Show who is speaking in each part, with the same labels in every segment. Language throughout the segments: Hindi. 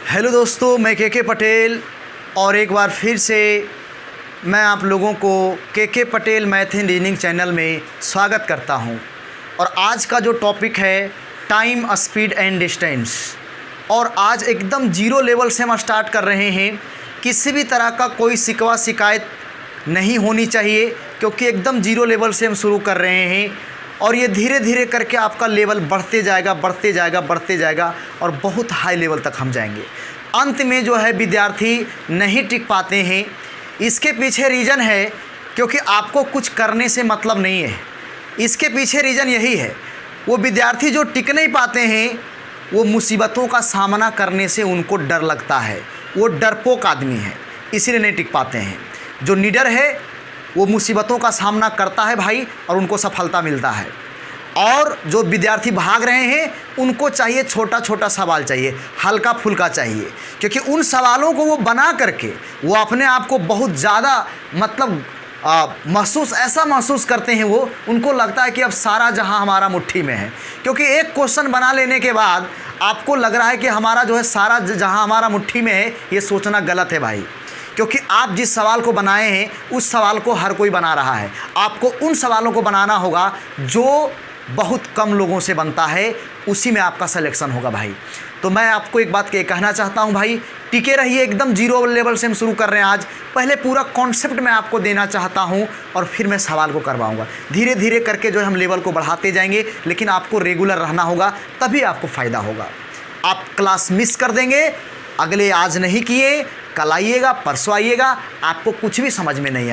Speaker 1: हेलो दोस्तों, मैं के पटेल और एक बार फिर से मैं आप लोगों को के Patel math and reasoning channel में स्वागत करता हूं। और आज का जो टॉपिक है टाइम, स्पीड एंड डिस्टेंस। और आज एकदम जीरो लेवल से हम स्टार्ट कर रहे हैं। किसी भी तरह का कोई शिकवा शिकायत नहीं होनी चाहिए, क्योंकि एकदम जीरो लेवल से हम शुरू कर रहे हैं और ये धीरे धीरे करके आपका लेवल बढ़ते जाएगा और बहुत हाई लेवल तक हम जाएंगे। अंत में जो है विद्यार्थी नहीं टिक पाते हैं। इसके पीछे रीज़न है क्योंकि आपको कुछ करने से मतलब नहीं है। इसके पीछे रीज़न यही है, वो विद्यार्थी जो टिक नहीं पाते हैं वो मुसीबतों का सामना करने से उनको डर लगता है। वो डरपोक आदमी है, इसीलिए नहीं टिक पाते हैं। जो निडर है वो मुसीबतों का सामना करता है भाई, और उनको सफलता मिलता है। और जो विद्यार्थी भाग रहे हैं उनको चाहिए छोटा छोटा सवाल चाहिए, हल्का फुल्का चाहिए, क्योंकि उन सवालों को वो बना करके वो अपने आप को बहुत ज़्यादा ऐसा महसूस करते हैं। वो उनको लगता है कि अब सारा जहां हमारा मुट्ठी में है, क्योंकि एक क्वेश्चन बना लेने के बाद आपको लग रहा है कि हमारा जो है सारा जहां हमारा मुट्ठी में है। ये सोचना गलत है भाई, क्योंकि आप जिस सवाल को बनाए हैं उस सवाल को हर कोई बना रहा है। आपको उन सवालों को बनाना होगा जो बहुत कम लोगों से बनता है, उसी में आपका सिलेक्शन होगा भाई। तो मैं आपको एक बात कहना चाहता हूं भाई, टिके रहिए। एकदम जीरो लेवल से हम शुरू कर रहे हैं आज। पहले पूरा कॉन्सेप्ट मैं आपको देना चाहता हूं और फिर मैं सवाल को करवाऊंगा। धीरे धीरे करके जो है हम लेवल को बढ़ाते जाएंगे, लेकिन आपको रेगुलर रहना होगा, तभी आपको फ़ायदा होगा। आप क्लास मिस कर देंगे, अगले आज नहीं किए, कल आइएगा, परसों आइएगा, आपको कुछ भी समझ में नहीं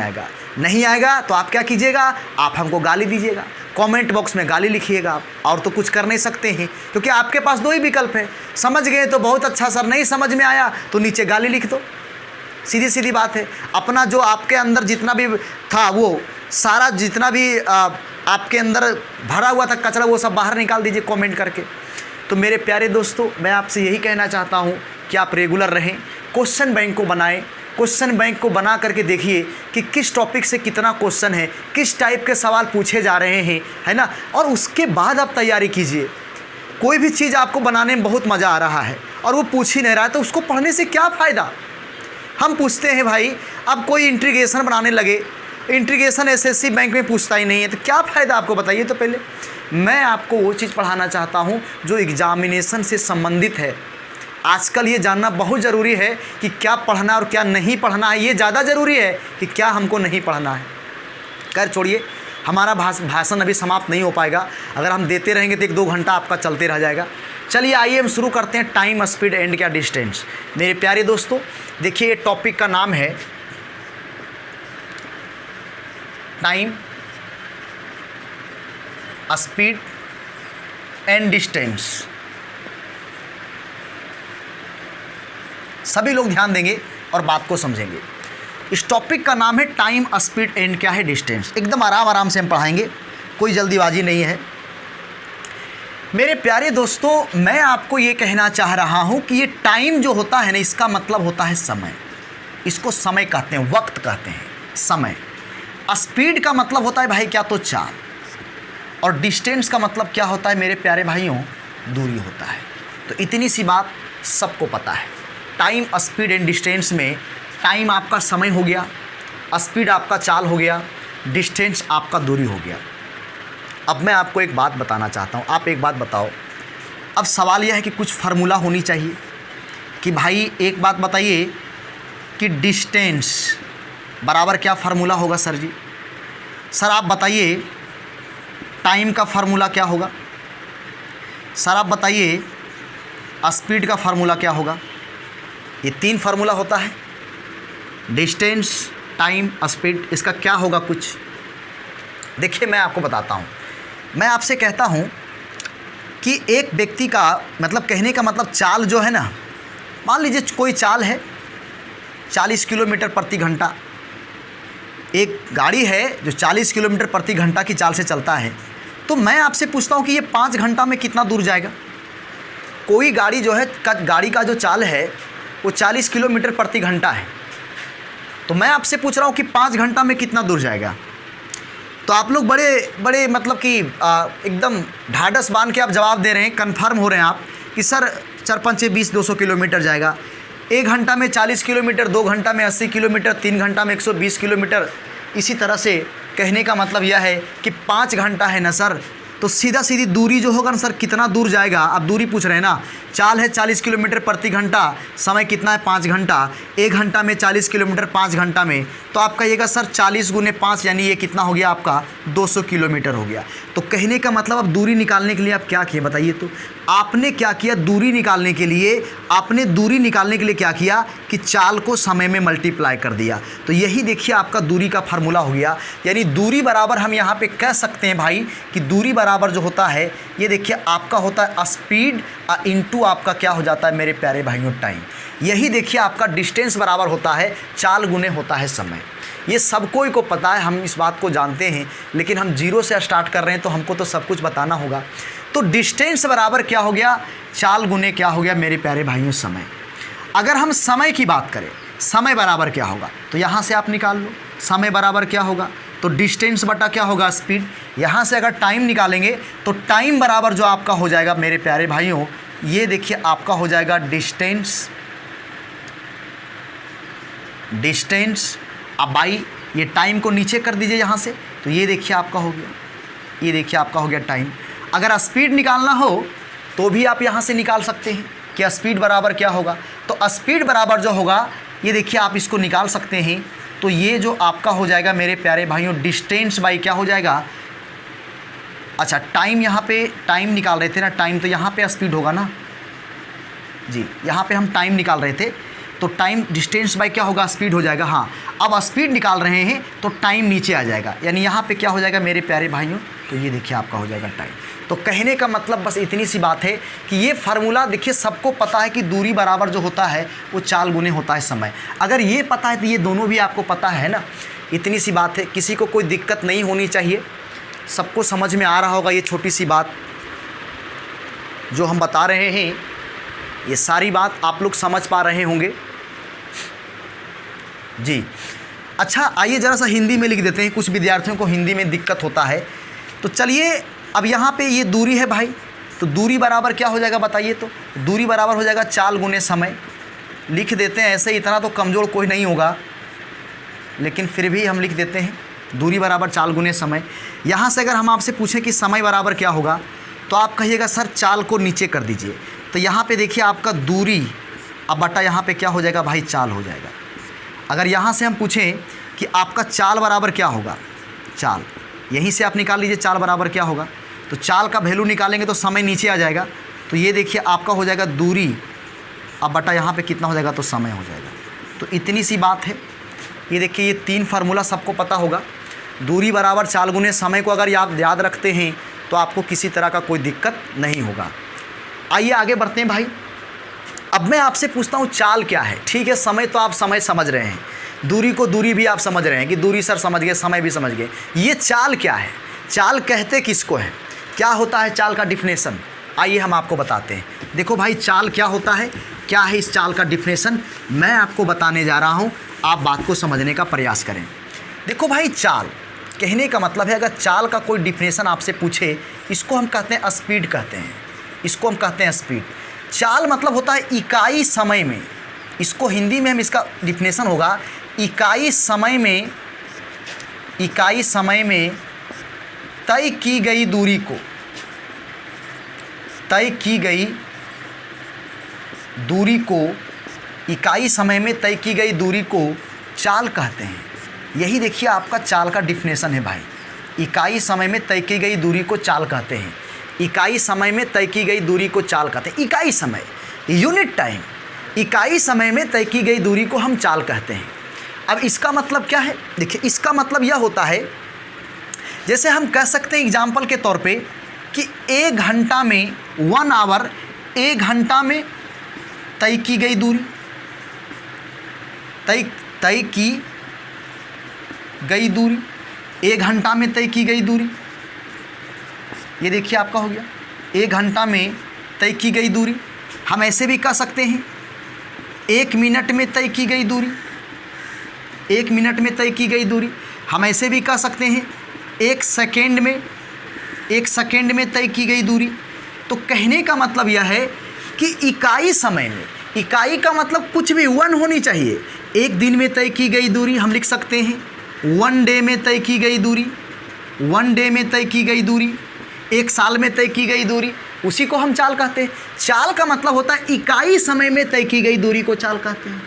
Speaker 1: आएगा तो आप क्या कीजिएगा, आप हमको गाली दीजिएगा, कमेंट बॉक्स में गाली लिखिएगा आप। और तो कुछ कर नहीं सकते हैं, क्योंकि आपके पास दो ही विकल्प है। समझ गए तो बहुत अच्छा सर, नहीं समझ में आया तो नीचे गाली लिख दो। सीधी सीधी बात है। अपना जो आपके अंदर जितना भी था वो सारा जितना भी आपके अंदर भरा हुआ था कचरा, वो सब बाहर निकाल दीजिए कमेंट करके। तो मेरे प्यारे दोस्तों, मैं आपसे यही कहना चाहता हूँ कि आप रेगुलर रहें, क्वेश्चन बैंक को बनाएं। क्वेश्चन बैंक को बना करके देखिए कि किस टॉपिक से कितना क्वेश्चन है, किस टाइप के सवाल पूछे जा रहे हैं, है ना। और उसके बाद आप तैयारी कीजिए। कोई भी चीज़ आपको बनाने में बहुत मज़ा आ रहा है और वो पूछ ही नहीं रहा है, तो उसको पढ़ने से क्या फ़ायदा। हम पूछते हैं भाई, अब कोई इंटीग्रेशन बनाने लगे, इंटीग्रेशन एसएससी बैंक में पूछता ही नहीं है, तो क्या फ़ायदा आपको बताइए। तो पहले मैं आपको वो चीज़ पढ़ाना चाहता हूँ जो एग्जामिनेशन से संबंधित है। आजकल ये जानना बहुत ज़रूरी है कि क्या पढ़ना और क्या नहीं पढ़ना है। ये ज़्यादा ज़रूरी है कि क्या हमको नहीं पढ़ना है। खैर छोड़िए, हमारा भाषण अभी समाप्त नहीं हो पाएगा। अगर हम देते रहेंगे तो 1-2 घंटा आपका चलते रह जाएगा। चलिए आइए हम शुरू करते हैं टाइम, स्पीड एंड क्या डिस्टेंस। मेरे प्यारे दोस्तों, देखिए ये टॉपिक का नाम है टाइम, स्पीड एंड डिस्टेंस। सभी लोग ध्यान देंगे और बात को समझेंगे। इस टॉपिक का नाम है टाइम, स्पीड एंड क्या है डिस्टेंस। एकदम आराम से हम पढ़ाएंगे, कोई जल्दीबाजी नहीं है। मेरे प्यारे दोस्तों, मैं आपको ये कहना चाह रहा हूँ कि ये टाइम जो होता है ना, इसका मतलब होता है समय। इसको समय कहते हैं, वक्त कहते हैं, समय। स्पीड का मतलब होता है भाई क्या, तो चाल। और डिस्टेंस का मतलब क्या होता है मेरे प्यारे भाइयों, दूरी होता है। तो इतनी सी बात सबको पता है। टाइम, स्पीड एंड डिस्टेंस में टाइम आपका समय हो गया, स्पीड आपका चाल हो गया, डिस्टेंस आपका दूरी हो गया। अब मैं आपको एक बात बताना चाहता हूँ। आप एक बात बताओ। अब सवाल यह है कि कुछ फार्मूला होनी चाहिए कि भाई एक बात बताइए कि डिस्टेंस बराबर क्या फार्मूला होगा सर जी। सर आप बताइए टाइम का फार्मूला क्या होगा। सर आप बताइए स्पीड का फार्मूला क्या होगा। ये 3 फार्मूला होता है, डिस्टेंस, टाइम, स्पीड। इसका क्या होगा कुछ। देखिए मैं आपको बताता हूँ। मैं आपसे कहता हूँ कि एक व्यक्ति का मतलब, कहने का मतलब चाल जो है ना, मान लीजिए कोई चाल है 40 किलोमीटर प्रति घंटा। एक गाड़ी है जो 40 किलोमीटर प्रति घंटा की चाल से चलता है। तो मैं आपसे पूछता हूँ कि ये 5 घंटा में कितना दूर जाएगा। कोई गाड़ी जो है, गाड़ी का जो चाल है वो 40 किलोमीटर प्रति घंटा है। तो मैं आपसे पूछ रहा हूँ कि 5 घंटा में कितना दूर जाएगा। तो आप लोग बड़े मतलब कि एकदम ढाढ़स बांध के आप जवाब दे रहे हैं, कन्फर्म हो रहे हैं आप कि सर 4 5 20 200 किलोमीटर जाएगा। 1 घंटा में 40 किलोमीटर, 2 घंटा में 80 किलोमीटर, 3 घंटा में 120 किलोमीटर। इसी तरह से कहने का मतलब यह है कि 5 घंटा है ना सर, तो सीधा सीधी दूरी जो होगा ना सर, कितना दूर जाएगा आप दूरी पूछ रहे हैं ना। चाल है 40 किलोमीटर प्रति घंटा, समय कितना है 5 घंटा। 1 घंटा में 40 किलोमीटर 5 घंटा में, तो आप कहिएगा सर 40 × 5 यानी ये कितना हो गया आपका 200 किलोमीटर हो गया। तो कहने का मतलब अब दूरी निकालने के लिए आप क्या किए बताइए। तो आपने क्या किया, दूरी निकालने के लिए आपने दूरी निकालने के लिए क्या किया कि चाल को समय में मल्टीप्लाई कर दिया। तो यही देखिए आपका दूरी का फार्मूला हो गया। यानी दूरी बराबर हम यहाँ पे कह सकते हैं भाई कि दूरी बराबर जो होता है ये देखिए आपका होता है स्पीड इनटू आपका क्या हो जाता है मेरे प्यारे भाइयों टाइम। यही देखिए आपका डिस्टेंस बराबर होता है चाल गुने होता है समय। ये सबको ही को पता है, हम इस बात को जानते हैं, लेकिन हम जीरो से स्टार्ट कर रहे हैं तो हमको तो सब कुछ बताना होगा। तो डिस्टेंस बराबर क्या हो गया, चाल गुने क्या हो गया मेरे प्यारे भाइयों समय। अगर हम समय की बात करें, समय बराबर क्या होगा, तो यहाँ से आप निकाल लो समय बराबर क्या होगा, तो डिस्टेंस बटा क्या होगा स्पीड। यहाँ से अगर टाइम निकालेंगे तो टाइम बराबर जो आपका हो जाएगा मेरे प्यारे भाइयों, ये देखिए आपका हो जाएगा डिस्टेंस अब बाई ये टाइम को नीचे कर दीजिए यहाँ से, तो ये देखिए आपका हो गया, ये देखिए आपका हो गया टाइम। अगर स्पीड निकालना हो तो भी आप यहाँ से निकाल सकते हैं कि स्पीड बराबर क्या होगा। तो स्पीड बराबर जो होगा ये देखिए आप इसको निकाल सकते हैं। तो ये जो आपका हो जाएगा मेरे प्यारे भाइयों डिस्टेंस बाई क्या हो जाएगा, अच्छा टाइम यहाँ पे टाइम निकाल रहे थे ना, टाइम तो यहाँ पे स्पीड होगा ना जी, यहाँ पे हम टाइम निकाल रहे थे तो टाइम डिस्टेंस बाई क्या होगा स्पीड हो जाएगा। हाँ अब स्पीड निकाल रहे हैं तो टाइम नीचे आ जाएगा, यानी यहाँ पे क्या हो जाएगा मेरे प्यारे भाइयों, तो ये देखिए आपका हो जाएगा टाइम। तो कहने का मतलब बस इतनी सी बात है कि ये फार्मूला देखिए सबको पता है कि दूरी बराबर जो होता है वो चाल गुने होता है समय। अगर ये पता है तो ये दोनों भी आपको पता है ना, इतनी सी बात है, किसी को कोई दिक्कत नहीं होनी चाहिए, सबको समझ में आ रहा होगा ये छोटी सी बात जो हम बता रहे हैं, ये सारी बात आप लोग समझ पा रहे होंगे जी। अच्छा आइए ज़रा सा हिंदी में लिख देते हैं, कुछ विद्यार्थियों को हिंदी में दिक्कत होता है। तो चलिए अब यहाँ पे ये दूरी है भाई, तो दूरी बराबर क्या हो जाएगा बताइए। तो दूरी बराबर हो जाएगा चाल गुने समय, लिख देते हैं ऐसे, इतना तो कमज़ोर कोई नहीं होगा लेकिन फिर भी हम लिख देते हैं दूरी बराबर चाल गुने समय। यहाँ से अगर हम आपसे पूछें कि समय बराबर क्या होगा तो आप कहिएगा सर चाल को नीचे कर दीजिए। तो यहाँ पे देखिए आपका दूरी अब बटा यहाँ पे क्या हो जाएगा भाई चाल हो जाएगा। अगर यहाँ से हम पूछें कि आपका चाल बराबर क्या होगा, चाल यहीं से आप निकाल लीजिए चाल बराबर क्या होगा, तो चाल का वैल्यू निकालेंगे तो समय नीचे आ जाएगा। तो ये देखिए आपका हो जाएगा दूरी अब बटा यहाँ पे कितना हो जाएगा तो समय हो जाएगा। तो इतनी सी बात है। ये देखिए ये 3 फार्मूला सबको पता होगा, दूरी बराबर चाल गुने समय को अगर आप याद रखते हैं तो आपको किसी तरह का कोई दिक्कत नहीं होगा। आइए आगे बढ़ते हैं भाई। अब मैं आपसे पूछता हूँ चाल क्या है। ठीक है समय तो आप समय समझ रहे हैं, दूरी को दूरी भी आप समझ रहे हैं कि दूरी सर समझ गए, समय भी समझ गए। ये चाल क्या है, चाल कहते किसको है, क्या होता है चाल का डिफिनेशन, आइए हम आपको बताते हैं। देखो भाई चाल क्या होता है, क्या है इस चाल का डिफिनेशन, मैं आपको बताने जा रहा हूँ, आप बात को समझने का प्रयास करें। देखो भाई चाल कहने का मतलब है, अगर चाल का कोई डिफिनेशन आपसे पूछे, इसको हम कहते हैं स्पीड कहते हैं, इसको हम कहते हैं स्पीड। चाल मतलब होता है इकाई समय में, इसको हिंदी में हम इसका डिफिनेशन होगा इकाई समय में तय की गई दूरी को, इकाई समय में तय की गई दूरी को चाल कहते हैं। यही देखिए आपका चाल का डिफिनेशन है भाई, इकाई समय में तय की गई दूरी को चाल कहते हैं, इकाई समय में तय की गई दूरी को चाल कहते हैं। इकाई समय यूनिट टाइम, इकाई समय में तय की गई दूरी को हम चाल कहते हैं। अब इसका मतलब क्या है, देखिए इसका मतलब यह होता है, जैसे हम कह सकते हैं एग्जाम्पल के तौर पे कि 1 घंटा में 1 आवर, 1 घंटा में तय की गई दूरी, तय की गई दूरी, 1 घंटा में तय की गई दूरी, ये देखिए आपका हो गया 1 घंटा में तय की गई दूरी। हम ऐसे भी कह सकते हैं 1 मिनट में तय की गई दूरी, 1 मिनट में तय की गई दूरी। हम ऐसे भी कह सकते हैं 1 सेकेंड में तय की गई दूरी। तो कहने का मतलब यह है कि इकाई समय में, इकाई का मतलब कुछ भी वन होनी चाहिए। एक दिन में तय की गई दूरी हम लिख सकते हैं, वन डे में तय की गई दूरी, वन डे में तय की गई दूरी, एक साल में तय की गई दूरी, उसी को हम चाल कहते हैं। चाल का मतलब होता है इकाई समय में तय की गई दूरी को चाल कहते हैं।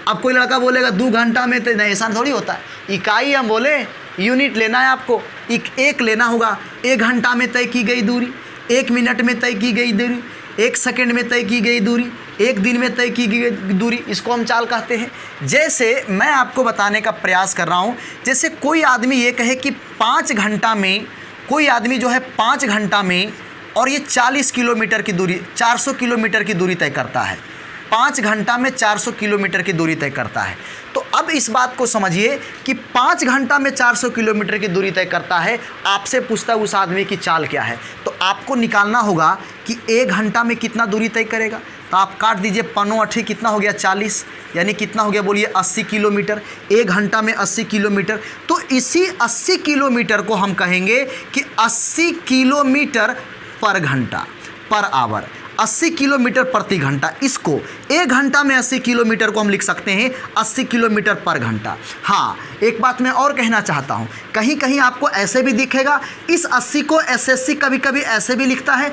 Speaker 1: अब कोई लड़का बोलेगा 2 घंटा में तय, नहीं, ऐसा थोड़ी होता है। इकाई हम बोले, यूनिट लेना है आपको, एक लेना होगा। 1 घंटा में तय की गई दूरी, 1 मिनट में तय की गई दूरी, 1 सेकंड में तय की गई दूरी, 1 दिन में तय की गई दूरी, इसको हम चाल कहते हैं। जैसे मैं आपको बताने का प्रयास कर रहा हूँ, जैसे कोई आदमी ये कहे कि 5 घंटा में, कोई आदमी जो है 5 घंटा में और ये 40 किलोमीटर की दूरी, 400 किलोमीटर की दूरी तय करता है। 5 घंटा में 400 किलोमीटर की दूरी तय करता है। तो अब इस बात को समझिए कि 5 घंटा में 400 किलोमीटर की दूरी तय करता है। आपसे पूछता है उस आदमी की चाल क्या है, तो आपको निकालना होगा कि 1 घंटा में कितना दूरी तय करेगा। तो आप काट दीजिए, 5 कितना हो गया 40, यानी कितना हो गया बोलिए 80 किलोमीटर। 1 घंटा में 80 किलोमीटर, तो इसी 80 किलोमीटर को हम कहेंगे कि 80 किलोमीटर पर घंटा, पर आवर, 80 किलोमीटर प्रति घंटा। इसको 1 घंटा में 80 किलोमीटर को हम लिख सकते हैं 80 किलोमीटर पर घंटा। हाँ, एक बात मैं और कहना चाहता हूँ, कहीं कहीं आपको ऐसे भी दिखेगा, इस 80 को एसएससी कभी कभी ऐसे भी लिखता है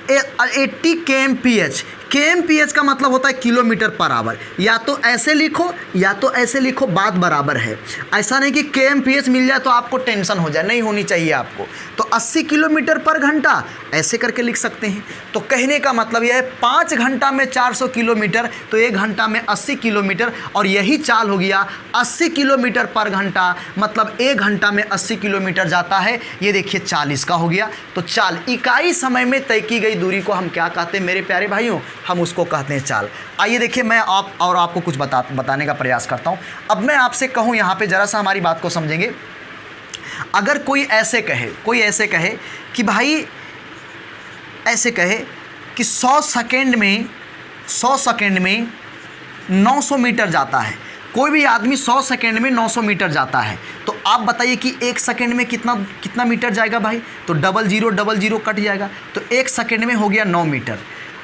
Speaker 1: 80 kmph। kmph का मतलब होता है किलोमीटर पर आवर। या तो ऐसे लिखो या तो ऐसे लिखो, बात बराबर है। ऐसा नहीं कि kmph मिल जाए तो आपको टेंशन हो जाए, नहीं होनी चाहिए आपको। तो 80 किलोमीटर पर घंटा ऐसे करके लिख सकते हैं। तो कहने का मतलब यह है 5 घंटा में 400 किलोमीटर, तो 1 घंटा में 80 किलोमीटर, और यही चाल हो गया 80 किलोमीटर पर घंटा, मतलब 1 घंटा में 80 किलोमीटर जाता है। ये देखिए 40 का हो गया। तो चाल, इकाई समय में तय की गई दूरी को हम क्या कहते हैं मेरे प्यारे भाइयों, हम उसको कहते हैं चाल। आइए देखिए, मैं आपको कुछ बताने का प्रयास करता हूं। अब मैं आपसे कहूं, यहाँ पे ज़रा सा हमारी बात को समझेंगे। अगर कोई ऐसे कहे कि भाई, ऐसे कहे कि 100 सेकेंड में 900 मीटर जाता है। कोई भी आदमी 100 सेकेंड में 900 मीटर जाता है, तो आप बताइए कि 1 सेकेंड में कितना मीटर जाएगा भाई। तो 0000 कट जाएगा, तो 1 सेकेंड में हो गया 9 मीटर।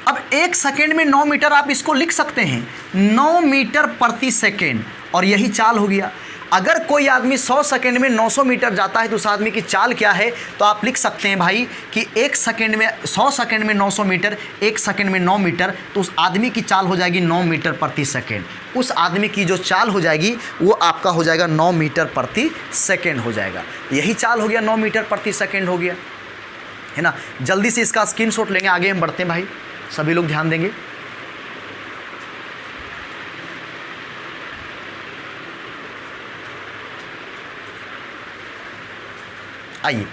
Speaker 1: अब 1 सेकेंड में 9 मीटर आप इसको लिख सकते हैं 9 मीटर प्रति सेकेंड, और यही चाल हो गया। अगर कोई आदमी 100 सेकेंड में 900 मीटर जाता है तो उस आदमी की चाल क्या है, तो आप लिख सकते हैं भाई कि 1 सेकेंड में 100 सेकेंड में 900 मीटर, 1 सेकेंड में 9 मीटर, तो उस आदमी की चाल हो जाएगी 9 मीटर प्रति सेकेंड। उस आदमी की जो चाल हो जाएगी वो आपका हो जाएगा 9 मीटर प्रति सेकेंड हो जाएगा। यही चाल हो गया, 9 मीटर प्रति सेकेंड हो गया, है ना। जल्दी से इसका स्क्रीनशॉट लेंगे, आगे हम बढ़ते हैं भाई, सभी लोग ध्यान देंगे। आइए,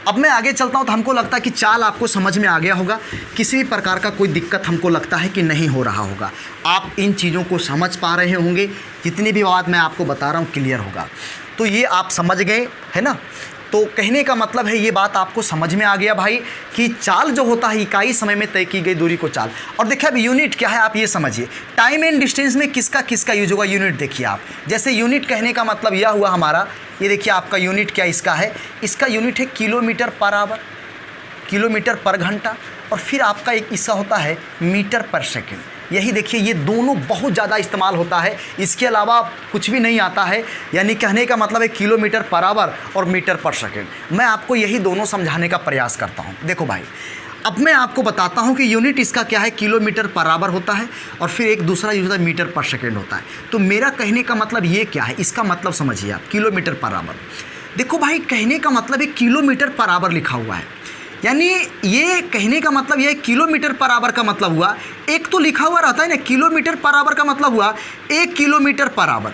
Speaker 1: अब मैं आगे चलता हूं। तो हमको लगता है कि चाल आपको समझ में आ गया होगा, किसी भी प्रकार का कोई दिक्कत हमको लगता है कि नहीं हो रहा होगा। आप इन चीज़ों को समझ पा रहे होंगे, जितनी भी बात मैं आपको बता रहा हूं क्लियर होगा। तो ये आप समझ गए, है ना। तो कहने का मतलब है ये बात आपको समझ में आ गया भाई कि चाल जो होता है इकाई समय में तय की गई दूरी को चाल। और देखिए अब यूनिट क्या है आप ये समझिए। टाइम एंड डिस्टेंस में किसका यूज होगा, यूनिट देखिए आप। जैसे यूनिट कहने का मतलब यह हुआ हमारा, ये देखिए आपका यूनिट क्या इसका है, इसका यूनिट है किलोमीटर पर आवर, किलोमीटर पर घंटा, और फिर आपका एक हिस्सा होता है मीटर पर सेकेंड। यही देखिए, ये दोनों बहुत ज़्यादा इस्तेमाल होता है, इसके अलावा कुछ भी नहीं आता है। यानी कहने का मतलब है किलोमीटर पर आवर और मीटर पर सेकेंड। मैं आपको यही दोनों समझाने का प्रयास करता हूँ। देखो भाई, अब मैं आपको बताता हूँ कि यूनिट इसका क्या है, किलोमीटर पर आवर होता है, और फिर एक दूसरा यूज होता है मीटर पर सेकेंड होता है। तो मेरा कहने का मतलब ये क्या है, इसका मतलब समझिए आप, किलोमीटर पर आवर। देखो भाई, कहने का मतलब है किलोमीटर पर आवर लिखा हुआ है, यानी ये कहने का मतलब ये किलोमीटर पर आवर का मतलब हुआ, एक तो लिखा हुआ रहता है ना किलोमीटर पर आवर का मतलब हुआ 1 kilometre per hour.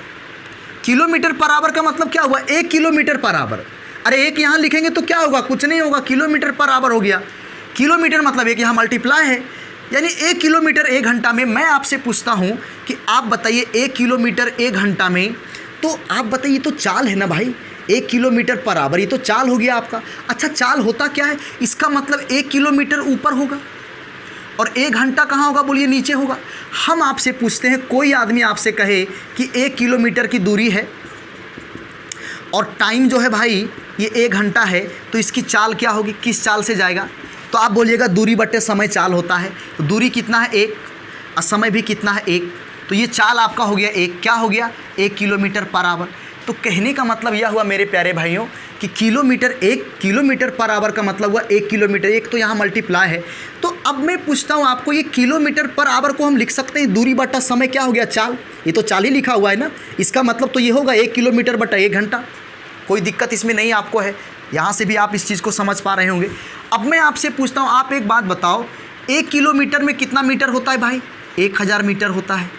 Speaker 1: Kilometre per hour का मतलब क्या हुआ, 1 किलोमीटर पर आवर। अरे एक यहाँ लिखेंगे तो क्या होगा, कुछ नहीं होगा, किलोमीटर पर आवर हो गया। किलोमीटर मतलब एक यहाँ मल्टीप्लाई है, यानी 1 किलोमीटर 1 घंटा में। मैं आपसे पूछता हूँ कि आप बताइए 1 किलोमीटर 1 घंटा में, तो आप बताइए तो चाल है ना भाई, 1 किलोमीटर पर आवर, ये तो चाल हो गया आपका। अच्छा, चाल होता क्या है, इसका मतलब 1 किलोमीटर ऊपर होगा और 1 घंटा कहाँ होगा बोलिए, नीचे होगा। हम आपसे पूछते हैं, कोई आदमी आपसे कहे कि 1 किलोमीटर की दूरी है और टाइम जो है भाई ये 1 घंटा है, तो इसकी चाल क्या होगी, किस चाल से जाएगा। तो आप बोलिएगा दूरी बट्टे समय चाल होता है, तो दूरी कितना है 1 और समय भी कितना है 1, तो ये चाल आपका हो गया 1, क्या हो गया 1 किलोमीटर पर आवर। तो कहने का मतलब यह हुआ मेरे प्यारे भाइयों कि किलोमीटर 1 किलोमीटर पर आवर का मतलब हुआ 1 किलोमीटर, 1 तो यहाँ मल्टीप्लाई है। तो अब मैं पूछता हूँ आपको, ये किलोमीटर पर आवर को हम लिख सकते हैं दूरी बटा समय क्या हो गया चाल, ये तो चाल ही लिखा हुआ है ना, इसका मतलब तो ये होगा 1 किलोमीटर बटा 1 घंटा। कोई दिक्कत इसमें नहीं आपको है, यहाँ से भी आप इस चीज़ को समझ पा रहे होंगे। अब मैं आपसे पूछता हूँ, आप एक बात बताओ, 1 किलोमीटर में कितना मीटर होता है भाई, 1000 मीटर होता है।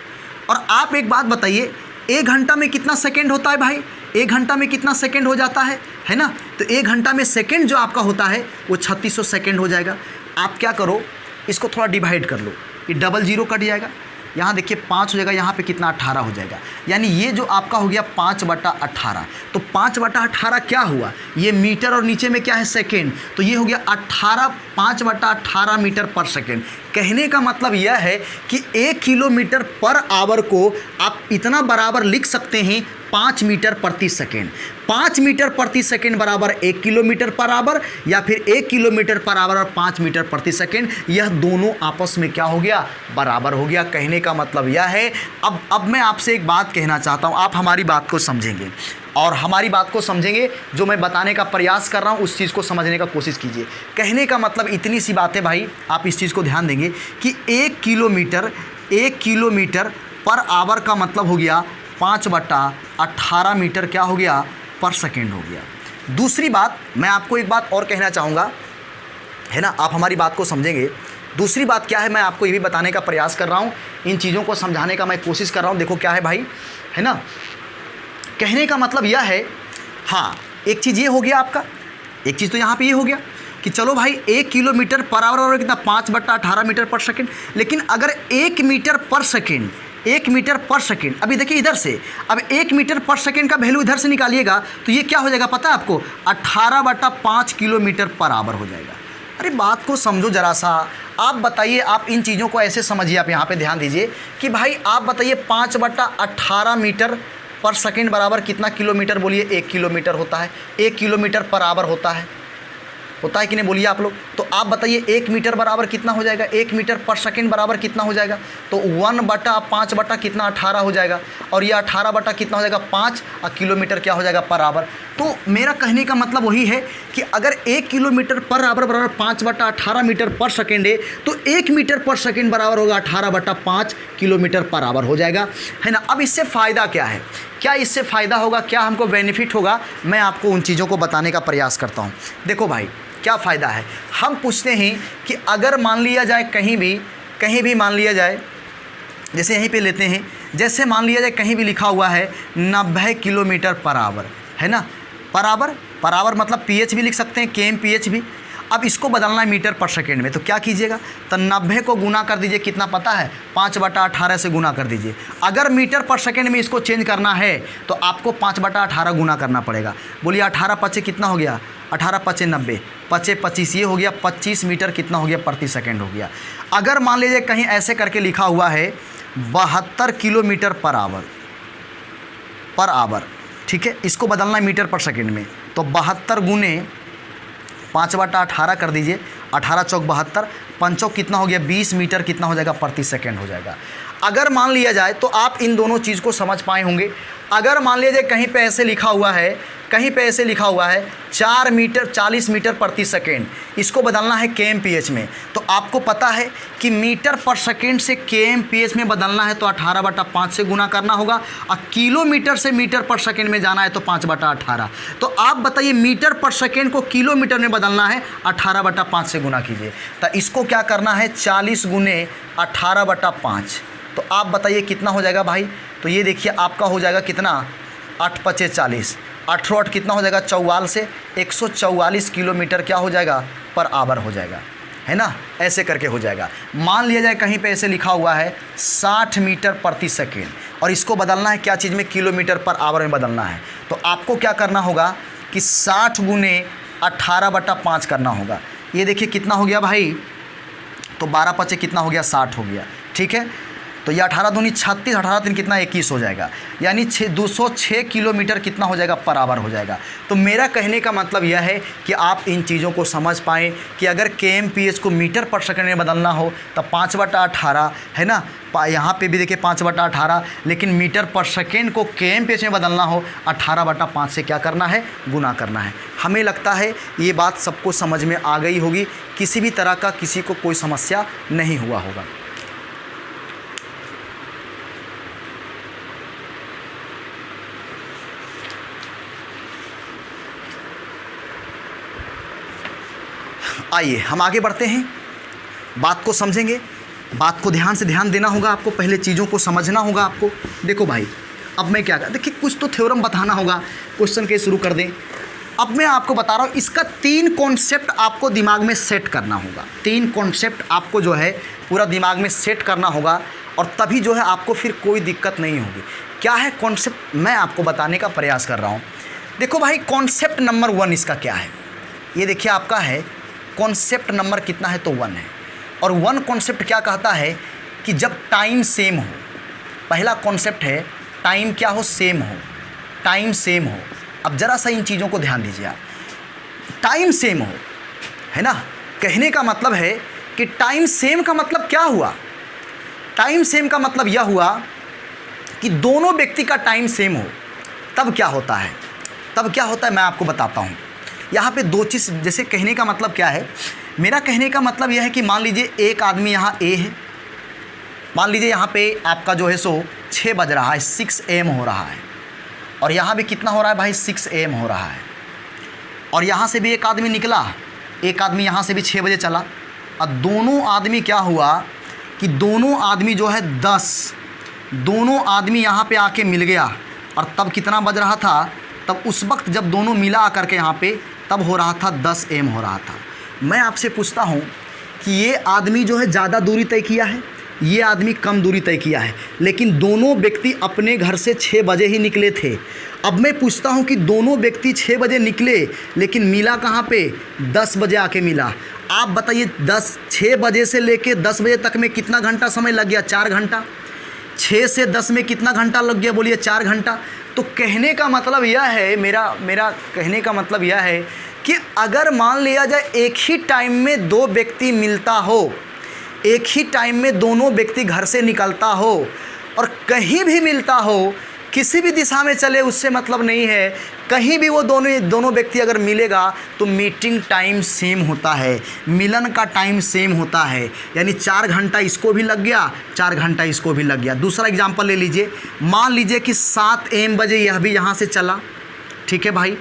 Speaker 1: और आप एक बात बताइए, 1 घंटा में कितना सेकंड होता है भाई, 1 घंटा में कितना सेकंड हो जाता है ना। तो 1 घंटा में सेकंड जो आपका होता है वो 3600 सेकंड हो जाएगा। आप क्या करो, इसको थोड़ा डिवाइड कर लो, ये डबल जीरो कट जाएगा, यहाँ देखिए 5 हो जाएगा, यहाँ पे कितना 18 हो जाएगा, यानी ये जो आपका हो गया 5/18। तो 5/18 क्या हुआ, ये मीटर और नीचे में क्या है सेकेंड, तो ये हो गया 5/18 मीटर पर सेकेंड। कहने का मतलब यह है कि 1 किलोमीटर पर आवर को आप इतना बराबर लिख सकते हैं 5 मीटर प्रति सेकेंड। 5 मीटर प्रति सेकेंड बराबर 1 किलोमीटर पर आवर, या फिर 1 किलोमीटर पर आवर और 5 मीटर प्रति सेकेंड, यह दोनों आपस में क्या हो गया, बराबर हो गया। कहने का मतलब यह है। अब मैं आपसे एक बात कहना चाहता हूँ, आप हमारी बात को समझेंगे और हमारी बात को समझेंगे, जो मैं बताने का प्रयास कर रहा हूँ उस चीज़ को समझने का कोशिश कीजिए। कहने का मतलब इतनी सी बात है भाई, आप इस चीज़ को ध्यान देंगे कि 1 किलोमीटर पर आवर का मतलब हो गया 5/18 मीटर क्या हो गया, पर सेकेंड हो गया। दूसरी बात मैं आपको एक बात और कहना चाहूँगा, है ना, आप हमारी बात को समझेंगे। दूसरी बात क्या है, मैं आपको ये भी बताने का प्रयास कर रहा हूँ, इन चीज़ों को समझाने का मैं कोशिश कर रहा हूँ। देखो क्या है भाई, है ना, कहने का मतलब यह है, हाँ एक चीज़ ये हो गया आपका, एक चीज़ तो यहाँ पे ये हो गया कि चलो भाई 1 किलोमीटर पर आवर और कितना 5/18 मीटर पर सेकेंड। लेकिन अगर 1 मीटर पर सेकेंड, 1 मीटर पर सेकेंड, अभी देखिए इधर से, अब 1 मीटर पर सेकेंड का वैल्यू इधर से निकालिएगा तो ये क्या हो जाएगा पता है आपको, 18/5 किलोमीटर पर आवर हो जाएगा। अरे बात को समझो ज़रा सा, आप बताइए, आप इन चीज़ों को ऐसे समझिए, आप यहाँ पे ध्यान दीजिए कि भाई आप बताइए 5/18 मीटर पर सेकेंड बराबर कितना किलोमीटर, बोलिए 1 किलोमीटर होता है। 1 किलोमीटर पर आवर होता है कि नहीं, बोलिए आप लोग। तो आप बताइए 1 मीटर बराबर कितना हो जाएगा, 1 मीटर पर सेकेंड बराबर कितना हो जाएगा, तो 1/5 बटा कितना 18 हो जाएगा, और ये 18 बटा कितना हो जाएगा 5, और किलोमीटर क्या हो जाएगा पर आवर। तो मेरा कहने का मतलब वही है कि अगर 1 किलोमीटर पर आवर बराबर 5/18 मीटर पर सेकेंड है, तो 1 मीटर पर सेकेंड बराबर होगा 18/5 किलोमीटर पर आवर हो जाएगा, है ना। अब इससे फ़ायदा क्या है, क्या इससे फ़ायदा होगा, क्या हमको बेनिफिट होगा, मैं आपको उन चीज़ों को बताने का प्रयास करता हूँ। देखो भाई क्या फ़ायदा है, हम पूछते हैं कि अगर मान लिया जाए कहीं भी मान लिया जाए, जैसे यहीं पे लेते हैं, जैसे मान लिया जाए कहीं भी लिखा हुआ है 90 किलोमीटर पर आवर, है ना, पर आवर मतलब पीएच भी लिख सकते हैं, kmph भी। अब इसको बदलना है मीटर पर सेकेंड में, तो क्या कीजिएगा, तो 90 को गुना कर दीजिए, कितना पता है 5/18 से गुना कर दीजिए। अगर मीटर पर सेकेंड में इसको चेंज करना है तो आपको 5/18 गुना करना पड़ेगा। बोलिए 18×5 कितना हो गया, 18×5 90, 5×25 ये हो गया 25 मीटर कितना हो गया प्रति सेकेंड हो गया। अगर मान लीजिए कहीं ऐसे करके लिखा हुआ है 72 किलोमीटर पर आवर, ठीक है, इसको बदलना है मीटर पर सेकेंड में, तो 72 गुने 5/18 कर दीजिए, 18 चौक 72, 5 चौक कितना हो गया 20 मीटर कितना हो जाएगा प्रति सेकेंड हो जाएगा। अगर मान लिया जाए, तो आप इन दोनों चीज़ को समझ पाए होंगे, अगर मान लीजिए कहीं पे ऐसे लिखा हुआ है 4 मीटर 40 मीटर प्रति सेकेंड, इसको बदलना है kmph में, तो आपको पता है कि मीटर पर सेकेंड से kmph में बदलना है तो 18/5 से गुना करना होगा, और किलोमीटर से मीटर पर सेकेंड में जाना है तो 5/18। तो आप बताइए मीटर पर सेकेंड को किलोमीटर में बदलना है, 18/5 से गुना कीजिए, तो इसको क्या करना है 40 गुने 18/5, तो आप बताइए कितना हो जाएगा भाई। तो ये देखिए आपका हो जाएगा कितना, 8×5 40, 8×8 कितना हो जाएगा 44 से 144 किलोमीटर क्या हो जाएगा पर आवर हो जाएगा, है ना, ऐसे करके हो जाएगा। मान लिया जाए कहीं पे ऐसे लिखा हुआ है 60 मीटर प्रति सेकेंड, और इसको बदलना है क्या चीज़ में, किलोमीटर पर आवर में बदलना है, तो आपको क्या करना होगा कि 60 गुने 18/5 करना होगा। ये देखिए कितना हो गया भाई, तो 12×5 कितना हो गया 60 हो गया, ठीक है। तो ये 18 दूनी 36, 18 तीन कितना 21 हो जाएगा, यानी 206 किलोमीटर कितना हो जाएगा पर आवर हो जाएगा। तो मेरा कहने का मतलब यह है कि आप इन चीज़ों को समझ पाएँ कि अगर kmph को मीटर पर सेकंड में बदलना हो तब 5/18 है ना, यहाँ पे भी देखिए 5/18, लेकिन मीटर पर सेकेंड को kmph में बदलना हो 18/5 से क्या करना है, गुना करना है। हमें लगता है ये बात सबको समझ में आ गई होगी, किसी भी तरह का किसी को कोई समस्या नहीं हुआ होगा। आइए हम आगे बढ़ते हैं, बात को समझेंगे, बात को ध्यान से ध्यान देना होगा आपको, पहले चीज़ों को समझना होगा आपको। देखो भाई, अब मैं क्या कर, देखिए कुछ तो थ्योरम बताना होगा, क्वेश्चन के शुरू कर दें। अब मैं आपको बता रहा हूँ, इसका 3 कॉन्सेप्ट आपको दिमाग में सेट करना होगा, 3 कॉन्सेप्ट आपको जो है पूरा दिमाग में सेट करना होगा, और तभी जो है आपको फिर कोई दिक्कत नहीं होगी। क्या है कॉन्सेप्ट, मैं आपको बताने का प्रयास कर रहा हूँ। देखो भाई, कॉन्सेप्ट नंबर 1 इसका क्या है, ये देखिए आपका है कॉन्सेप्ट नंबर कितना है, तो 1 है। और 1 कॉन्सेप्ट क्या कहता है कि जब टाइम सेम हो, पहला कॉन्सेप्ट है टाइम क्या हो, सेम हो, टाइम सेम हो। अब ज़रा सा इन चीज़ों को ध्यान दीजिए आप, टाइम सेम हो, है ना, कहने का मतलब है कि टाइम सेम का मतलब क्या हुआ, टाइम सेम का मतलब यह हुआ कि दोनों व्यक्ति का टाइम सेम हो, तब क्या होता है, तब क्या होता है मैं आपको बताता हूँ। यहाँ पे 2 चीज़, जैसे कहने का मतलब क्या है, मेरा कहने का मतलब यह है कि मान लीजिए एक आदमी यहाँ ए है, मान लीजिए यहाँ पे आपका जो है सो 6 बज रहा है, 6 AM हो रहा है, और यहाँ भी कितना हो रहा है भाई, 6 AM हो रहा है, और यहाँ से भी एक आदमी निकला, एक आदमी यहाँ से भी 6 बजे चला, और दोनों आदमी क्या हुआ कि दोनों आदमी जो है 10, दोनों आदमी यहाँ पे आके मिल गया, और तब कितना बज रहा था, तब उस वक्त जब दोनों मिला आकर के यहाँ पे, तब हो रहा था 10 AM हो रहा था। मैं आपसे पूछता हूँ कि ये आदमी जो है ज़्यादा दूरी तय किया है, ये आदमी कम दूरी तय किया है, लेकिन दोनों व्यक्ति अपने घर से 6 बजे ही निकले थे। अब मैं पूछता हूँ कि दोनों व्यक्ति 6 बजे निकले, लेकिन मिला कहाँ पे, 10 बजे आके मिला। आप बताइए 6 बजे से लेके 10 बजे तक में कितना घंटा समय लग गया, 4 घंटा। 6 से 10 में कितना घंटा लग गया, बोलिए 4 घंटा। तो कहने का मतलब यह है, मेरा कहने का मतलब यह है कि अगर मान लिया जाए एक ही टाइम में 2 व्यक्ति मिलता हो, एक ही टाइम में दोनों व्यक्ति घर से निकलता हो, और कहीं भी मिलता हो, किसी भी दिशा में चले उससे मतलब नहीं है, कहीं भी वो दोनों व्यक्ति अगर मिलेगा तो मीटिंग टाइम सेम होता है, मिलन का टाइम सेम होता है, यानी 4 घंटा इसको भी लग गया, 4 घंटा इसको भी लग गया। दूसरा एग्जांपल ले लीजिए, मान लीजिए कि 7 AM बजे यह भी यहाँ से चला, ठीक है भाई,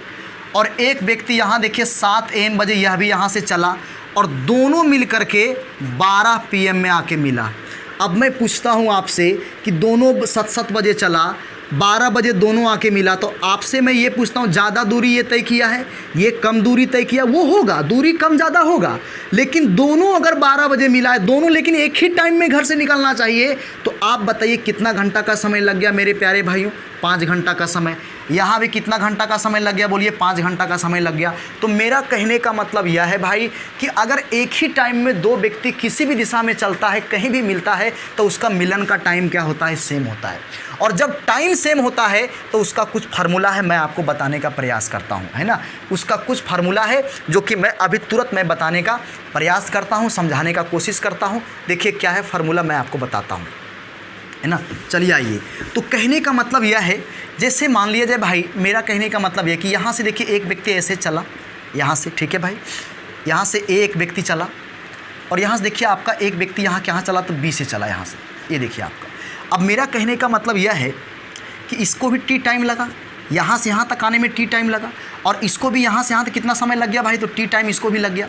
Speaker 1: और एक व्यक्ति यहाँ देखिए 7 AM बजे यह भी यहाँ से चला, और दोनों मिल करके 12 PM में आके मिला। अब मैं पूछता हूँ आपसे कि दोनों 7 बजे चला, 12 बजे दोनों आके मिला, तो आपसे मैं ये पूछता हूँ ज़्यादा दूरी ये तय किया है, ये कम दूरी तय किया, वो होगा, दूरी कम ज़्यादा होगा, लेकिन दोनों अगर 12 बजे मिला है, दोनों लेकिन एक ही टाइम में घर से निकलना चाहिए, तो आप बताइए कितना घंटा का समय लग गया मेरे प्यारे भाइयों, 5 घंटा का समय। यहाँ भी कितना घंटा का समय लग गया, बोलिए 5 घंटा का समय लग गया। तो मेरा कहने का मतलब यह है भाई कि अगर एक ही टाइम में 2 व्यक्ति किसी भी दिशा में चलता है, कहीं भी मिलता है, तो उसका मिलन का टाइम क्या होता है, सेम होता है। और जब टाइम सेम होता है तो उसका कुछ फार्मूला है, मैं आपको बताने का प्रयास करता हूँ, है ना, उसका कुछ फार्मूला है जो कि मैं अभी तुरंत मैं बताने का प्रयास करता हूँ, समझाने का कोशिश करता हूँ। देखिए क्या है फार्मूला, मैं आपको बताता हूँ, है ना। चलिए आइए, तो कहने का मतलब यह है, जैसे मान लिया जाए भाई, मेरा कहने का मतलब यह कि यहाँ से देखिए एक व्यक्ति ऐसे चला, यहाँ से, ठीक है भाई, यहाँ से एक व्यक्ति चला, और यहाँ से देखिए आपका एक व्यक्ति यहाँ कहाँ चला, तो बी से चला, यहाँ से, ये देखिए आपका। अब मेरा कहने का मतलब यह है कि इसको भी टी टाइम लगा, यहाँ से यहाँ तक आने में टी टाइम लगा, और इसको भी यहाँ से यहाँ तक कितना समय लग गया भाई, तो टी टाइम इसको भी लग गया।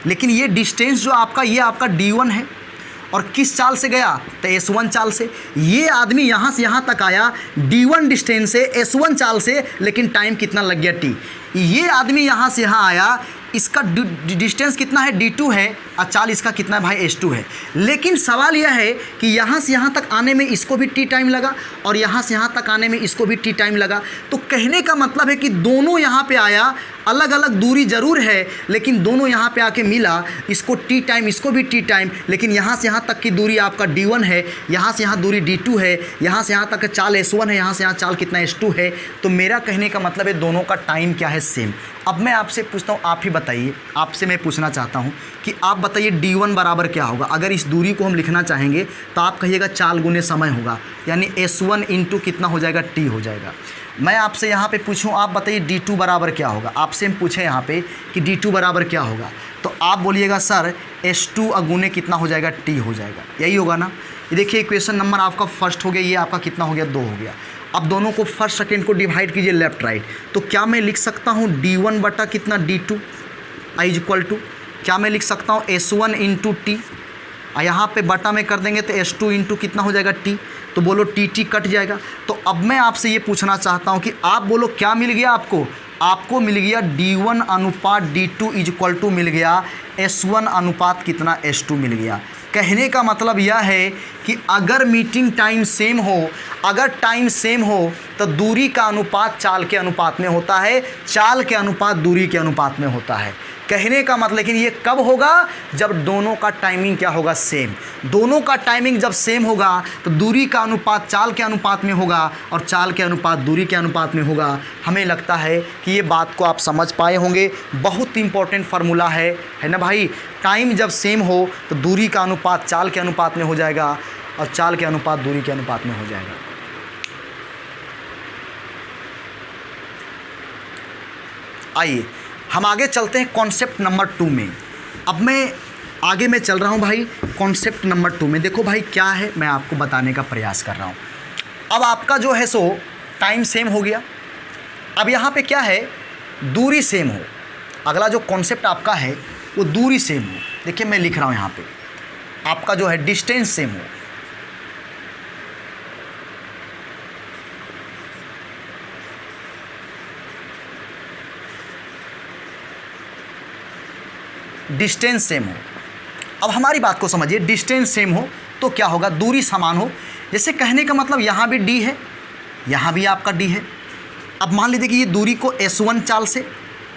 Speaker 1: लेकिन ये डिस्टेंस जो आपका, ये आपका D1 है, और किस चाल से गया, तो S1 चाल से। ये आदमी यहाँ से यहाँ तक आया D1 डिस्टेंस से, S1 चाल से, लेकिन टाइम कितना लग गया, T। ये आदमी यहाँ से यहाँ आया, इसका डिस्टेंस कितना है, D2 है, और चाल इसका कितना है भाई, S2 है। लेकिन सवाल यह है कि यहाँ से यहाँ तक आने में इसको भी T टाइम लगा, और यहाँ से यहाँ तक आने में इसको भी T टाइम लगा। तो कहने का मतलब है कि दोनों यहाँ पे आया, अलग अलग दूरी ज़रूर है, लेकिन दोनों यहाँ पे आके मिला, इसको टी टाइम, इसको भी टी टाइम, लेकिन यहाँ से यहाँ तक की दूरी आपका d1 है, यहाँ से यहाँ दूरी d2 है, यहाँ से यहाँ तक चाल s1 है, यहाँ से यहाँ चाल कितना s2 है। तो मेरा कहने का मतलब है दोनों का टाइम क्या है, सेम। अब मैं आपसे पूछता हूँ, आप ही बताइए, आपसे मैं पूछना चाहता हूँ कि आप बताइए d1 बराबर क्या होगा। अगर इस दूरी को हम लिखना चाहेंगे तो आप कहिएगा चाल गुने समय होगा, यानी s1 इंटू कितना हो जाएगा, t हो जाएगा। मैं आपसे यहाँ पे पूछूं, आप बताइए d2 बराबर क्या होगा। आपसे हम पूछें यहाँ पे कि d2 बराबर क्या होगा, तो आप बोलिएगा सर s2 अगुने कितना हो जाएगा, t हो जाएगा। यही होगा ना। ये देखिए इक्वेशन नंबर आपका फर्स्ट हो गया, ये आपका कितना हो गया, 2 हो गया। अब दोनों को फर्स्ट सेकेंड को डिवाइड कीजिए लेफ्ट राइट, तो क्या मैं लिख सकता हूँ d1 बटा कितना, d2 इज इक्वल टू, क्या मैं लिख सकता हूँ s1 इंटू टी, यहाँ पे बटा में कर देंगे तो s2 इंटू कितना हो जाएगा, t। तो बोलो टी कट जाएगा। तो अब मैं आपसे ये पूछना चाहता हूँ कि आप बोलो क्या मिल गया आपको, आपको मिल गया d1 अनुपात d2 इज इक्वल टू मिल गया s1 अनुपात कितना, s2 मिल गया। कहने का मतलब यह है कि अगर मीटिंग टाइम सेम हो, अगर टाइम सेम हो तो दूरी का अनुपात चाल के अनुपात में होता है, चाल के अनुपात दूरी के अनुपात में होता है। कहने का मतलब, लेकिन ये कब होगा, जब दोनों का टाइमिंग क्या होगा, सेम। दोनों का टाइमिंग जब सेम होगा तो दूरी का अनुपात चाल के अनुपात में होगा और चाल के अनुपात दूरी के अनुपात में होगा। हमें लगता है कि ये बात को आप समझ पाए होंगे। बहुत इंपॉर्टेंट फार्मूला है ना भाई। टाइम जब सेम हो तो दूरी का अनुपात चाल के अनुपात में हो जाएगा और चाल के अनुपात दूरी के अनुपात में हो जाएगा। आइए हम आगे चलते हैं कॉन्सेप्ट नंबर 2 में। अब मैं आगे मैं चल रहा हूं भाई कॉन्सेप्ट नंबर 2 में। देखो भाई क्या है, मैं आपको बताने का प्रयास कर रहा हूं। अब आपका जो है सो टाइम सेम हो गया। अब यहाँ पे क्या है, दूरी सेम हो। अगला जो कॉन्सेप्ट आपका है वो दूरी सेम हो। देखिए मैं लिख रहा हूँ यहाँ पे, आपका जो है डिस्टेंस सेम हो। डिस्टेंस सेम हो। अब हमारी बात को समझिए, डिस्टेंस सेम हो तो क्या होगा, दूरी समान हो। जैसे कहने का मतलब यहाँ भी d है, यहाँ भी आपका d है। अब मान लीजिए कि ये दूरी को s1 चाल से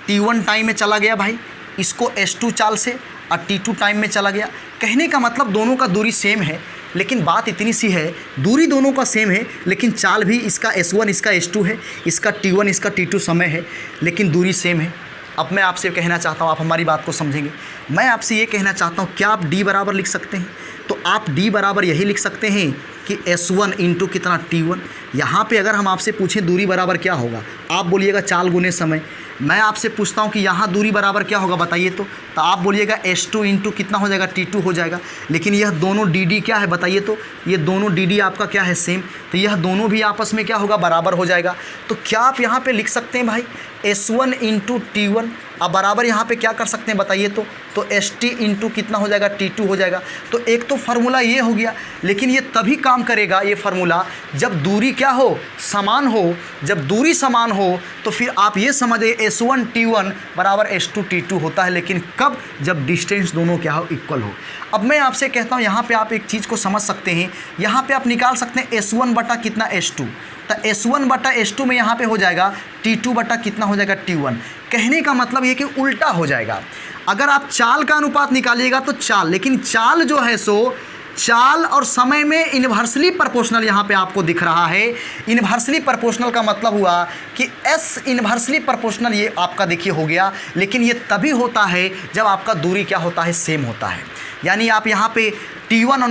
Speaker 1: t1 टाइम में चला गया भाई, इसको s2 चाल से और t2 टाइम में चला गया। कहने का मतलब दोनों का दूरी सेम है, लेकिन बात इतनी सी है, दूरी दोनों का सेम है लेकिन चाल भी इसका s1 इसका s2 है, इसका t1 इसका t2 समय है, लेकिन दूरी सेम है। अब मैं आपसे कहना चाहता हूँ, आप हमारी बात को समझेंगे। मैं आपसे ये कहना चाहता हूँ, क्या आप d बराबर लिख सकते हैं? तो आप d बराबर यही लिख सकते हैं कि s1 इंटू कितना, t1। यहाँ पे अगर हम आपसे पूछें दूरी बराबर क्या होगा, आप बोलिएगा चाल गुने समय। मैं आपसे पूछता हूँ कि यहाँ दूरी बराबर क्या होगा बताइए, तो आप बोलिएगा s2 इंटू कितना हो जाएगा, t2 हो जाएगा। लेकिन यह दोनों dd क्या है बताइए, तो ये दोनों dd आपका क्या है, सेम। तो यह दोनों भी आपस में क्या होगा, बराबर हो जाएगा। तो क्या आप यहाँ पे लिख सकते हैं भाई s1 इंटू t1। अब बराबर यहाँ पे क्या कर सकते हैं बताइए, तो st इंटू कितना हो जाएगा, t2 हो जाएगा। तो एक तो फार्मूला ये हो गया, लेकिन ये तभी काम करेगा ये फार्मूला जब दूरी क्या हो, समान हो। जब दूरी समान हो तो फिर आप ये समझिए s1 t1 बराबर s2 t2 होता है, लेकिन कब, जब डिस्टेंस दोनों क्या हो, इक्वल हो। अब मैं आपसे कहता हूँ, यहाँ पे आप एक चीज़ को समझ सकते हैं, यहाँ पे आप निकाल सकते हैं s1 बटा कितना, s2। तो s1 बटा s2 में यहाँ पे हो जाएगा t2 बटा कितना हो जाएगा, t1। कहने का मतलब ये कि उल्टा हो जाएगा। अगर आप चाल का अनुपात निकालिएगा तो चाल, लेकिन चाल जो है सो चाल और समय में इन्वर्सली प्रोपोर्शनल यहाँ पे आपको दिख रहा है। इन्वर्सली प्रोपोर्शनल का मतलब हुआ कि s इन्वर्सली प्रोपोर्शनल, ये आपका देखिए हो गया। लेकिन ये तभी होता है जब आपका दूरी क्या होता है, सेम होता है। यानी आप यहाँ पे t1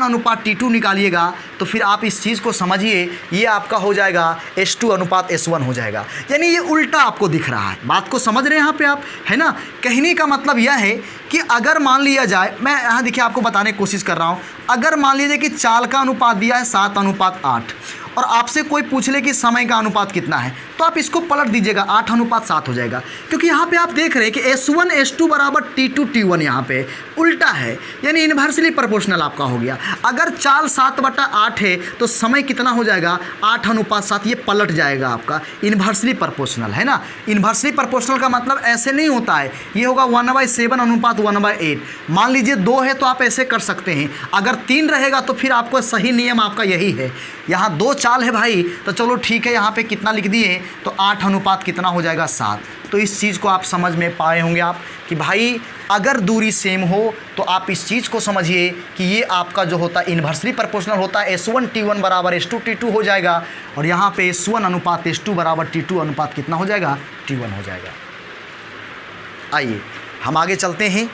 Speaker 1: अनुपात t2 निकालिएगा तो फिर आप इस चीज़ को समझिए, ये आपका हो जाएगा s2 अनुपात s1 हो जाएगा। यानी ये उल्टा आपको दिख रहा है। बात को समझ रहे हैं यहाँ पे आप, है ना। कहने का मतलब यह है कि अगर मान लिया जाए, मैं यहाँ देखिए आपको बताने की कोशिश कर रहा हूँ, अगर मान लीजिए कि चाल का अनुपात दिया है 7 अनुपात 8 और आपसे कोई पूछ ले कि समय का अनुपात कितना है, तो आप इसको पलट दीजिएगा, 8 अनुपात 7 हो जाएगा। क्योंकि यहाँ पे आप देख रहे हैं कि s1 s2 बराबर t2 t1 यहाँ पे उल्टा है, यानी इन्वर्सली प्रोपोर्शनल आपका हो गया। अगर चाल 7 बटा 8 है तो समय कितना हो जाएगा, 8 अनुपात 7, ये पलट जाएगा आपका, इन्वर्सली प्रोपोर्शनल, है ना। इन्वर्सली प्रोपोर्शनल का मतलब ऐसे नहीं होता है, ये होगा 1/7 अनुपात 1/8। मान लीजिए 2 है तो आप ऐसे कर सकते हैं, अगर 3 रहेगा तो फिर आपको सही नियम आपका यही है। यहाँ 2 चाल है भाई, तो चलो ठीक है, यहाँ पे कितना लिख दिए तो 8 अनुपात कितना हो जाएगा 7। तो इस चीज़ को आप समझ में पाए होंगे आप कि भाई अगर दूरी सेम हो तो आप इस चीज़ को समझिए कि ये आपका जो होता है इन्वर्सली प्रोपोर्शनल होता है, S1 T1 बराबर S2 T2 हो जाएगा, और यहाँ पे S1 अनुपात S2 बराबर T2 अनुपात कितना हो जाएगा T1 हो जाएगा। आइए हम आगे चलते हैं।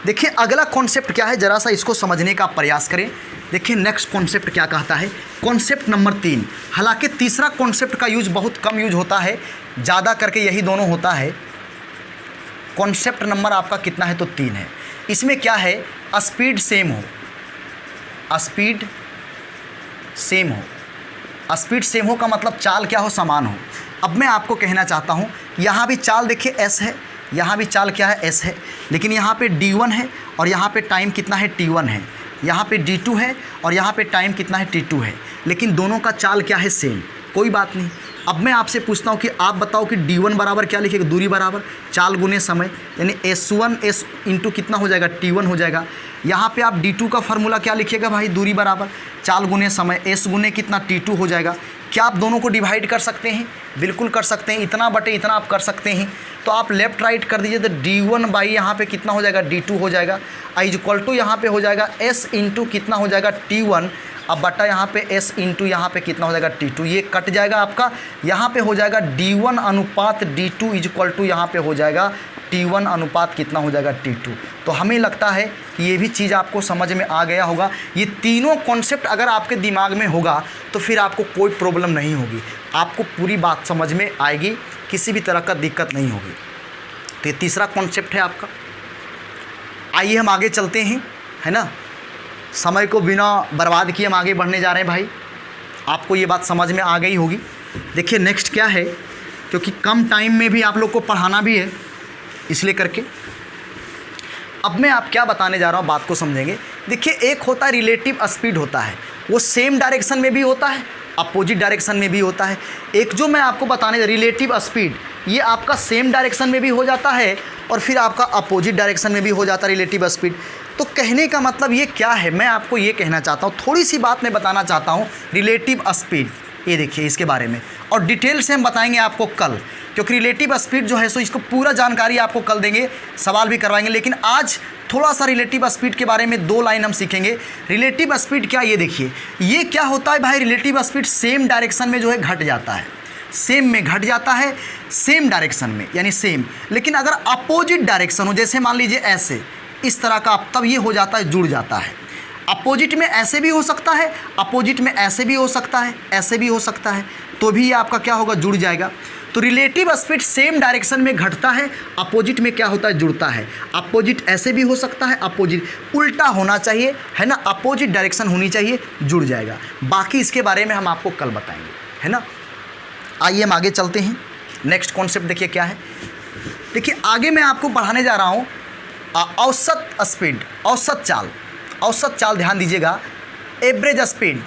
Speaker 1: देखिए अगला कॉन्सेप्ट क्या है, जरा सा इसको समझने का प्रयास करें। देखिए नेक्स्ट कॉन्सेप्ट क्या कहता है, कॉन्सेप्ट नंबर 3। हालांकि तीसरा कॉन्सेप्ट का यूज बहुत कम यूज होता है, ज़्यादा करके यही दोनों होता है। कॉन्सेप्ट नंबर आपका कितना है तो 3 है। इसमें क्या है, स्पीड सेम हो, स्पीड सेम हो, स्पीड सेम हो का मतलब चाल क्या हो, समान हो। अब मैं आपको कहना चाहता हूँ, यहाँ भी चाल देखिए S है, यहाँ भी चाल क्या है S है, लेकिन यहाँ पे D1 है और यहाँ पे टाइम कितना है T1 है, यहाँ पे D2 है और यहाँ पे टाइम कितना है T2 है, लेकिन दोनों का चाल क्या है सेम। कोई बात नहीं। अब मैं आपसे पूछता हूँ कि आप बताओ कि D1 बराबर क्या लिखेगा, दूरी बराबर चाल गुने समय, यानी S1 S इंटू कितना हो जाएगा T1 हो जाएगा। यहाँ पे आप D2 का फार्मूला क्या लिखिएगा भाई, दूरी बराबर चाल गुने समय, S गुने कितना T2 हो जाएगा। क्या आप दोनों को डिवाइड कर सकते हैं, बिल्कुल कर सकते हैं, इतना बटे इतना आप कर सकते हैं। तो आप लेफ्ट राइट कर दीजिए तो D1 बाई यहाँ पे कितना हो जाएगा D2 हो जाएगा, इज इक्वल टू यहाँ पे हो जाएगा S इंटू कितना हो जाएगा T1, अब बटा यहाँ पे S इंटू यहाँ पे कितना हो जाएगा T2, ये कट जाएगा आपका, यहाँ पे हो जाएगा D1 अनुपात D2 इज इक्वल टू यहाँ पे हो जाएगा T1 अनुपात कितना हो जाएगा T2। तो हमें लगता है कि ये भी चीज़ आपको समझ में आ गया होगा। ये तीनों कॉन्सेप्ट अगर आपके दिमाग में होगा तो फिर आपको कोई प्रॉब्लम नहीं होगी, आपको पूरी बात समझ में आएगी, किसी भी तरह का दिक्कत नहीं होगी। तो ये तीसरा कॉन्सेप्ट है आपका। आइए हम आगे चलते हैं, है ना, समय को बिना बर्बाद किए हम आगे बढ़ने जा रहे हैं भाई, आपको ये बात समझ में आ गई होगी। देखिए नेक्स्ट क्या है, क्योंकि कम टाइम में भी आप लोग को पढ़ाना भी है, इसलिए करके अब मैं आप क्या बताने जा रहा हूँ बात को समझेंगे। देखिए एक होता है रिलेटिव स्पीड होता है, वो सेम डायरेक्शन में भी होता है, अपोजिट डायरेक्शन में भी होता है। एक जो मैं आपको बताने रिलेटिव स्पीड, ये आपका सेम डायरेक्शन में भी हो जाता है और फिर आपका अपोजिट डायरेक्शन में भी हो जाता है रिलेटिव स्पीड। तो कहने का मतलब ये क्या है, मैं आपको ये कहना चाहता हूँ, थोड़ी सी बात मैं बताना चाहता हूँ रिलेटिव स्पीड। ये देखिए इसके बारे में, और डिटेल से हम बताएंगे आपको कल, क्योंकि रिलेटिव स्पीड जो है सो इसको पूरा जानकारी आपको कल देंगे, सवाल भी करवाएंगे। लेकिन आज थोड़ा सा रिलेटिव स्पीड के बारे में 2 लाइन हम सीखेंगे। रिलेटिव स्पीड क्या, ये देखिए ये क्या होता है भाई, रिलेटिव स्पीड सेम डायरेक्शन में जो है घट जाता है, सेम में घट जाता है, सेम डायरेक्शन में यानी सेम। लेकिन अगर अपोजिट डायरेक्शन हो, जैसे मान लीजिए ऐसे, इस तरह का, तब ये हो जाता है, जुड़ जाता है। अपोजिट में ऐसे भी हो सकता है, अपोजिट में ऐसे भी हो सकता है, ऐसे भी हो सकता है, तो भी ये आपका क्या होगा, जुड़ जाएगा। तो रिलेटिव स्पीड सेम डायरेक्शन में घटता है, अपोजिट में क्या होता है, जुड़ता है। अपोजिट ऐसे भी हो सकता है, अपोजिट उल्टा होना चाहिए, है ना, अपोजिट डायरेक्शन होनी चाहिए, जुड़ जाएगा। बाकी इसके बारे में हम आपको कल बताएंगे, है ना। आइए हम आगे चलते हैं। नेक्स्ट कॉन्सेप्ट देखिए क्या है। देखिए आगे मैं आपको पढ़ाने जा रहा हूँ औसत स्पीड, औसत चाल। औसत चाल ध्यान दीजिएगा, एवरेज स्पीड।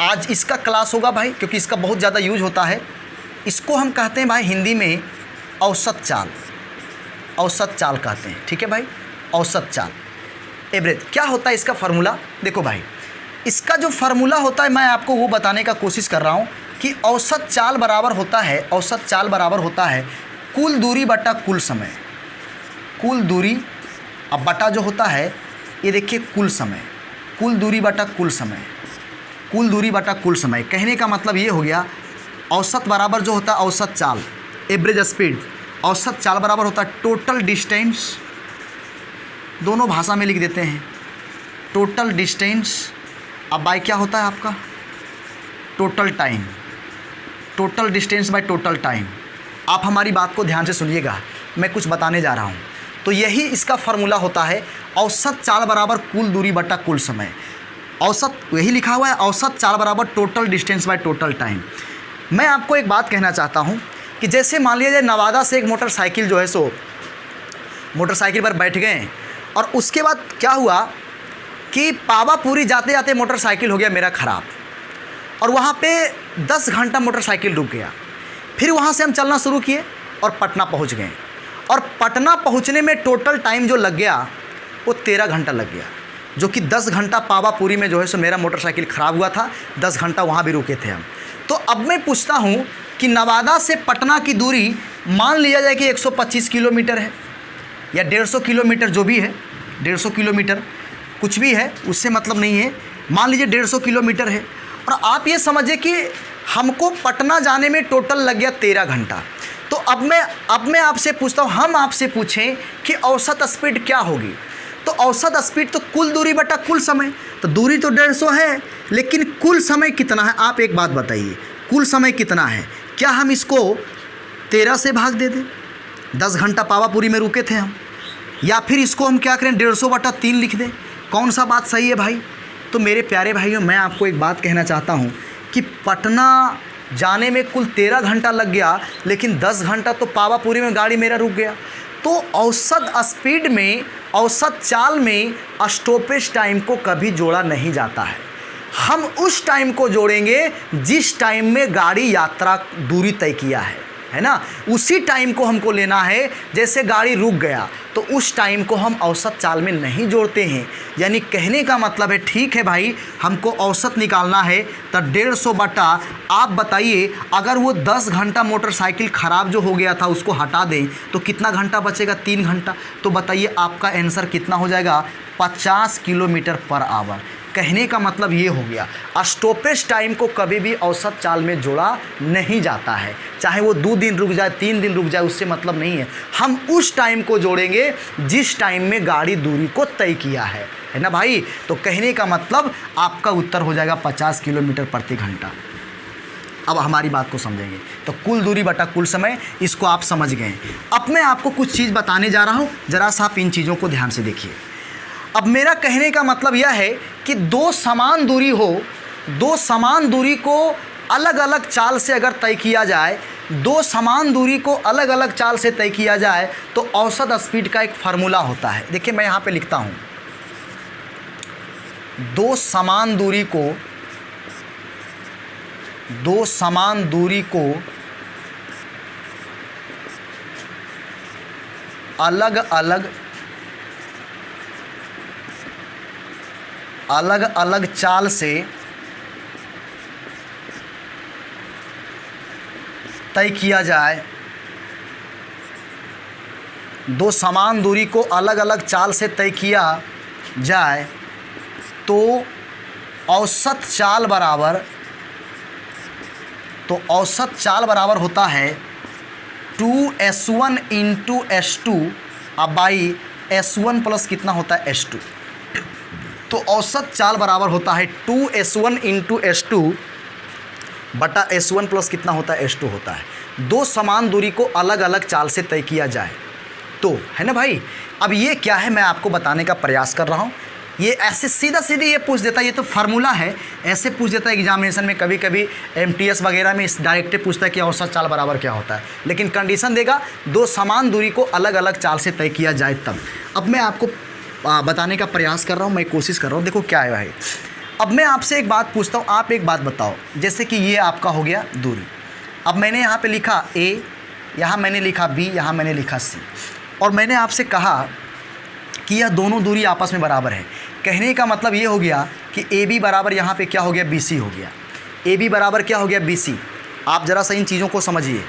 Speaker 1: आज इसका क्लास होगा भाई, क्योंकि इसका बहुत ज़्यादा यूज होता है। इसको हम कहते हैं भाई हिंदी में औसत चाल, औसत चाल कहते हैं, ठीक है भाई, औसत चाल, एवरेज। क्या होता है इसका फार्मूला, देखो भाई, इसका जो फार्मूला होता है मैं आपको वो बताने का कोशिश कर रहा हूँ कि औसत चाल बराबर होता है, औसत चाल बराबर होता है कुल दूरी बटा कुल समय। कुल दूरी अब बटा जो होता है, ये देखिए कुल समय, कुल दूरी बटा कुल समय, कुल दूरी बटा कुल समय। कहने का मतलब ये हो गया, औसत बराबर जो होता है औसत चाल, एवरेज स्पीड, औसत चाल बराबर होता है टोटल डिस्टेंस, दोनों भाषा में लिख देते हैं, टोटल डिस्टेंस। अब बाय क्या होता है आपका, total time, total distance by total time. आप हमारी बात को ध्यान से सुनिएगा, मैं कुछ बताने जा रहा हूँ। तो यही इसका फार्मूला होता है, औसत चाल बराबर कुल दूरी बटा कुल समय। औसत यही लिखा हुआ है, औसत चाल बराबर total distance by total time. मैं आपको एक बात कहना चाहता हूँ कि जैसे मान लीजिए नवादा से एक मोटरसाइकिल जो है सो मोटरसाइकिल पर बैठ गए और उसके बाद क्या हुआ कि पावापुरी जाते जाते मोटरसाइकिल हो गया मेरा ख़राब, और वहाँ पे 10 घंटा मोटरसाइकिल रुक गया। फिर वहाँ से हम चलना शुरू किए और पटना पहुँच गए, और पटना पहुँचने में टोटल टाइम जो लग गया वो 13 घंटा लग गया, जो कि 10 घंटा पावापुरी में जो है सो मेरा मोटरसाइकिल ख़राब हुआ था, 10 घंटा वहाँ भी रुके थे हम। तो अब मैं पूछता हूँ कि नवादा से पटना की दूरी मान लिया जाए कि 125 किलोमीटर है या 150 किलोमीटर, जो भी है 150 किलोमीटर, कुछ भी है उससे मतलब नहीं है, मान लीजिए 150 किलोमीटर है। और आप ये समझिए कि हमको पटना जाने में टोटल लग गया 13 घंटा। तो अब मैं आपसे पूछता हूँ, हम आपसे पूछें कि औसत स्पीड क्या होगी, तो औसत स्पीड तो कुल दूरी बटा कुल समय, तो दूरी तो 150 है, लेकिन कुल समय कितना है? आप एक बात बताइए, कुल समय कितना है? क्या हम इसको 13 से भाग दे दें? 10 घंटा पावापुरी में रुके थे हम, या फिर इसको हम क्या करें 150/3 लिख दें? कौन सा बात सही है भाई? तो मेरे प्यारे भाइयों, मैं आपको एक बात कहना चाहता हूँ कि पटना जाने में कुल 13 घंटा लग गया, लेकिन 10 घंटा तो पावापुरी में गाड़ी मेरा रुक गया। तो औसत स्पीड में, औसत चाल में स्टॉपेज टाइम को कभी जोड़ा नहीं जाता है। हम उस टाइम को जोड़ेंगे जिस टाइम में गाड़ी यात्रा दूरी तय किया है ना, उसी टाइम को हमको लेना है। जैसे गाड़ी रुक गया तो उस टाइम को हम औसत चाल में नहीं जोड़ते हैं। यानी कहने का मतलब है, ठीक है भाई, हमको औसत निकालना है तो 150 बटा, आप बताइए अगर वो 10 घंटा मोटरसाइकिल ख़राब जो हो गया था उसको हटा दें तो कितना घंटा बचेगा? 3 घंटा। तो बताइए आपका आंसर कितना हो जाएगा? 50 किलोमीटर पर आवर। कहने का मतलब ये हो गया, स्टॉपेज टाइम को कभी भी औसत चाल में जोड़ा नहीं जाता है, चाहे वो 2 दिन रुक जाए, 3 दिन रुक जाए, उससे मतलब नहीं है। हम उस टाइम को जोड़ेंगे जिस टाइम में गाड़ी दूरी को तय किया है ना भाई। तो कहने का मतलब आपका उत्तर हो जाएगा 50 किलोमीटर प्रति घंटा। अब हमारी बात को समझेंगे तो कुल दूरी बटा कुल समय, इसको आप समझ गए। अब मैं आपको कुछ चीज़ बताने जा रहा हूँ, ज़रा सा आप इन चीज़ों को ध्यान से देखिए। अब मेरा कहने का मतलब यह है कि 2 समान दूरी हो, 2 समान दूरी को अलग अलग चाल से अगर तय किया जाए, 2 समान दूरी को अलग अलग चाल से तय किया जाए तो औसत स्पीड का एक फार्मूला होता है। देखिए मैं यहाँ पे लिखता हूँ, 2 समान दूरी को, 2 समान दूरी को अलग अलग चाल से तय किया जाए, 2 समान दूरी को अलग अलग चाल से तय किया जाए तो औसत चाल बराबर होता है 2s1 इंटू s2 अब बाई s1 प्लस कितना होता है s2। तो औसत चाल बराबर होता है 2s1 इंटू s2 बटा s1 प्लस कितना होता है s2 होता है। 2 समान दूरी को अलग अलग चाल से तय किया जाए तो, है ना भाई। अब ये क्या है मैं आपको बताने का प्रयास कर रहा हूँ। ये ऐसे सीधा सीधे ये पूछ देता है, ये तो फार्मूला है, ऐसे पूछ देता है एग्जामिनेशन में। कभी कभी MTS वगैरह में इस डायरेक्ट पूछता है कि औसत चाल बराबर क्या होता है, लेकिन कंडीशन देगा 2 समान दूरी को अलग अलग चाल से तय किया जाए तब। अब मैं आपको बताने का प्रयास कर रहा हूँ, मैं कोशिश कर रहा हूँ। देखो क्या है भाई, अब मैं आपसे एक बात पूछता हूँ, आप एक बात बताओ। जैसे कि ये आपका हो गया दूरी, अब मैंने यहाँ पे लिखा A, यहाँ मैंने लिखा B, यहाँ मैंने लिखा C, और मैंने आपसे कहा कि यह दोनों दूरी आपस में बराबर है। कहने का मतलब ये हो गया कि AB बराबर यहाँ पे क्या हो गया? BC हो गया। AB बराबर क्या हो गया? BC। आप ज़रा सा इन चीज़ों को समझिए,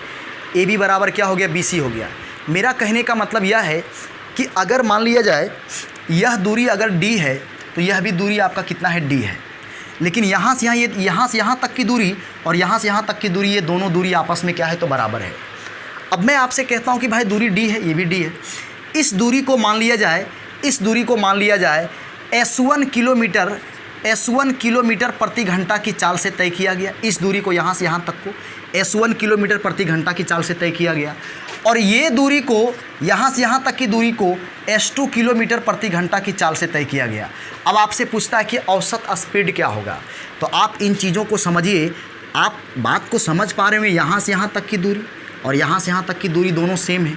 Speaker 1: AB बराबर क्या हो गया? BC हो गया। मेरा कहने का मतलब यह है कि अगर मान लिया जाए यह दूरी अगर D है तो यह भी दूरी आपका कितना है? D है। लेकिन यहाँ से यहाँ, ये यहाँ से यहाँ तक की दूरी और यहाँ से यहाँ तक की दूरी, ये दोनों दूरी आपस में क्या है? तो बराबर है। अब मैं आपसे कहता हूँ कि भाई दूरी D है, ये भी D है। इस दूरी को मान लिया जाए, इस दूरी को मान लिया जाए S1 किलोमीटर प्रति घंटा की चाल से तय किया गया। इस दूरी को यहाँ से यहाँ तक को S1 किलोमीटर प्रति घंटा की चाल से तय किया गया, और ये दूरी को यहाँ से यहाँ तक की दूरी को S2 किलोमीटर प्रति घंटा की चाल से तय किया गया। अब आपसे पूछता है कि औसत स्पीड क्या होगा, तो आप इन चीज़ों को समझिए। आप बात को समझ पा रहे हो? यहाँ से यहाँ तक की दूरी और यहाँ से यहाँ तक की दूरी दोनों सेम है,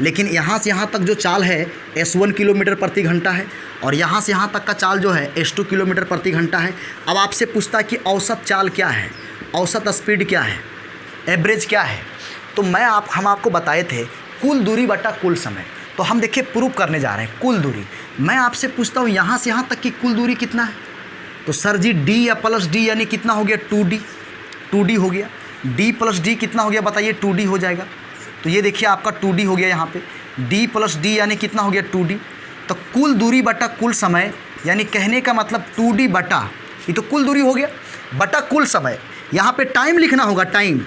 Speaker 1: लेकिन यहाँ से यहाँ तक जो चाल है S1 किलोमीटर प्रति घंटा है और यहाँ से यहाँ तक का चाल जो है S2 किलोमीटर प्रति घंटा है। अब आपसे पूछता है कि औसत चाल क्या है, औसत स्पीड क्या है, एवरेज क्या है। तो हम आपको बताए थे कुल दूरी बटा कुल समय। तो हम देखिए प्रूफ करने जा रहे हैं कुल दूरी। मैं आपसे पूछता हूँ यहाँ से यहाँ तक की कुल दूरी कितना है, तो सर जी D या प्लस D यानी कितना हो गया 2D हो गया। D प्लस D कितना हो गया बताइए, 2D हो जाएगा। तो ये देखिए आपका 2D हो गया यहाँ पे, D प्लस D यानी कितना हो गया 2D। तो कुल दूरी बटा कुल समय, यानी कहने का मतलब 2D बटा, ये तो कुल दूरी हो गया, बटा कुल समय। यहाँ पे टाइम लिखना होगा, टाइम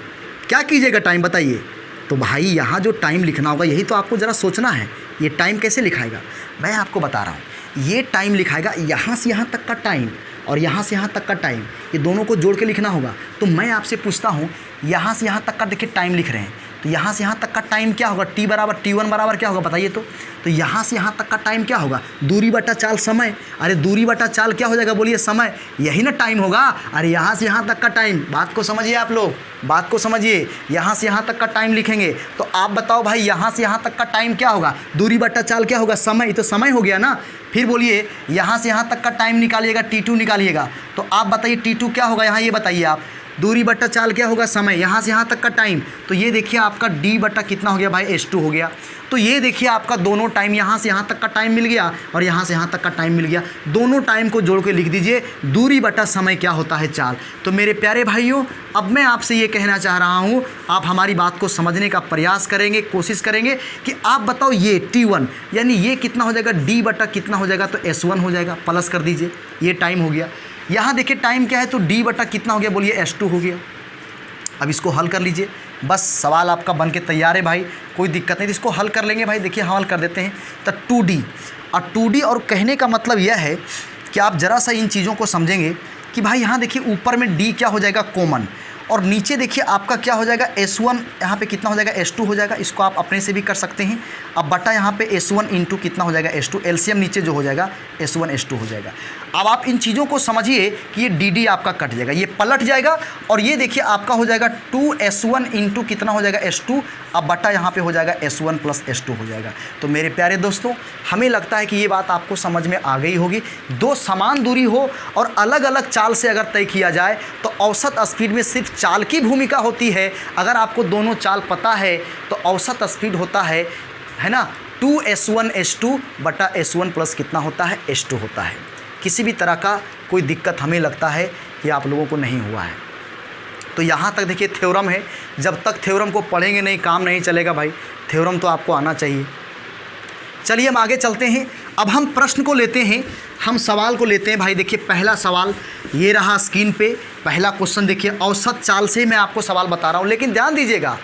Speaker 1: क्या कीजिएगा, टाइम बताइए। तो भाई यहाँ जो टाइम लिखना होगा यही तो आपको ज़रा सोचना है। ये टाइम कैसे लिखाएगा, मैं आपको बता रहा हूँ। ये टाइम लिखाएगा यहाँ से यहाँ तक का टाइम और यहाँ से यहाँ तक का टाइम, ये दोनों को जोड़ के लिखना होगा। तो मैं आपसे पूछता हूँ यहाँ से यहाँ तक का देखिए टाइम लिख रहे हैं, तो यहाँ से यहाँ तक का टाइम क्या होगा, T बराबर T1 बराबर क्या होगा बताइए। तो यहाँ से यहाँ तक का टाइम क्या होगा, दूरी बटा चाल समय। अरे दूरी बटा चाल क्या हो जाएगा बोलिए, समय, यही ना टाइम होगा। अरे यहाँ से यहाँ तक का टाइम, बात को समझिए आप लोग, बात को समझिए। यहाँ से यहाँ तक का टाइम लिखेंगे तो आप बताओ भाई यहाँ से यहाँ तक का टाइम क्या होगा, दूरी बटा चाल क्या होगा, समय। तो समय हो गया ना। फिर बोलिए यहाँ से यहाँ तक का टाइम निकालिएगा, T2 निकालिएगा। तो आप बताइए T2 क्या होगा, यहाँ ये बताइए आप। दूरी बटा चाल क्या होगा, समय, यहाँ से यहाँ तक का टाइम। तो ये देखिए आपका D बटा कितना हो गया भाई, S2 हो गया। तो ये देखिए आपका दोनों टाइम, यहाँ से यहाँ तक का टाइम मिल गया और यहाँ से यहाँ तक का टाइम मिल गया। दोनों टाइम को जोड़ के लिख दीजिए दूरी बटा समय क्या होता है, चाल। तो मेरे प्यारे भाइयों, अब मैं आपसे ये कहना चाह रहा हूँ, आप हमारी बात को समझने का प्रयास करेंगे, कोशिश करेंगे कि आप बताओ ये T1 यानी ये कितना हो जाएगा, D बटा कितना हो जाएगा, तो S1 हो जाएगा, प्लस कर दीजिए, ये टाइम हो गया। यहाँ देखिए टाइम क्या है, तो D बटा कितना हो गया बोलिए, S2 हो गया। अब इसको हल कर लीजिए, बस सवाल आपका बन के तैयार है भाई, कोई दिक्कत नहीं। इसको हल कर लेंगे भाई, देखिए हल कर देते हैं। तो 2D और 2D, और कहने का मतलब यह है कि आप ज़रा सा इन चीज़ों को समझेंगे कि भाई यहाँ देखिए ऊपर में D क्या हो जाएगा, कॉमन, और नीचे देखिए आपका क्या हो जाएगा, S1 यहाँ पे कितना हो जाएगा, S2 हो जाएगा। इसको आप अपने से भी कर सकते हैं। अब बटा यहाँ पे S1 इंटू कितना हो जाएगा, S2, एलसीएम नीचे जो हो जाएगा S1 S2 हो जाएगा। अब आप इन चीज़ों को समझिए कि ये DD आपका कट जाएगा, ये पलट जाएगा, और ये देखिए आपका हो जाएगा 2S1 इंटू कितना हो जाएगा, S2। अब बटा यहाँ पे हो जाएगा S1 प्लस S2 हो जाएगा। तो मेरे प्यारे दोस्तों, हमें लगता है कि ये बात आपको समझ में आ गई होगी। दो समान दूरी हो और अलग अलग चाल से अगर तय किया जाए तो औसत स्पीड में सिर्फ चाल की भूमिका होती है। अगर आपको दोनों चाल पता है तो औसत स्पीड होता है ना, 2S1 S2 बटा S1 प्लस कितना होता है, S2 होता है। किसी भी तरह का कोई दिक्कत हमें लगता है कि आप लोगों को नहीं हुआ है। तो यहाँ तक देखिए थ्योरम है, जब तक थ्योरम को पढ़ेंगे नहीं काम नहीं चलेगा भाई, थ्योरम तो आपको आना चाहिए। चलिए हम आगे चलते हैं। अब हम प्रश्न को लेते हैं, हम सवाल को लेते हैं भाई। देखिए पहला सवाल ये रहा स्क्रीन पे, पहला क्वेश्चन देखिए, औसत चाल से मैं आपको सवाल बता रहा हूँ, लेकिन ध्यान दीजिएगा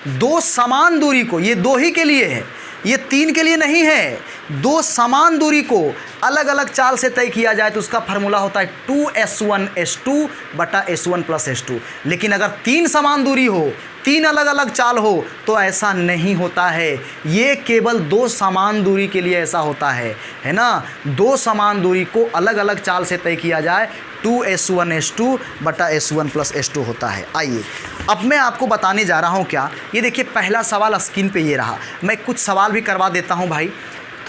Speaker 1: दो समान दूरी को, ये दो ही के लिए है, ये तीन के लिए नहीं है। दो समान दूरी को अलग अलग चाल से तय किया जाए तो उसका फार्मूला होता है 2S1 S2 बटा S1 प्लस S2। लेकिन अगर तीन समान दूरी हो, तीन अलग अलग चाल हो, तो ऐसा नहीं होता है। ये केवल दो समान दूरी के लिए ऐसा होता है ना। दो समान दूरी को अलग अलग चाल से तय किया जाए 2S1 S2 बटा S1 प्लस S2 होता है। आइए अब मैं आपको बताने जा रहा हूँ क्या, ये देखिए पहला सवाल स्क्रीन पे ये रहा। मैं कुछ सवाल भी करवा देता हूँ भाई,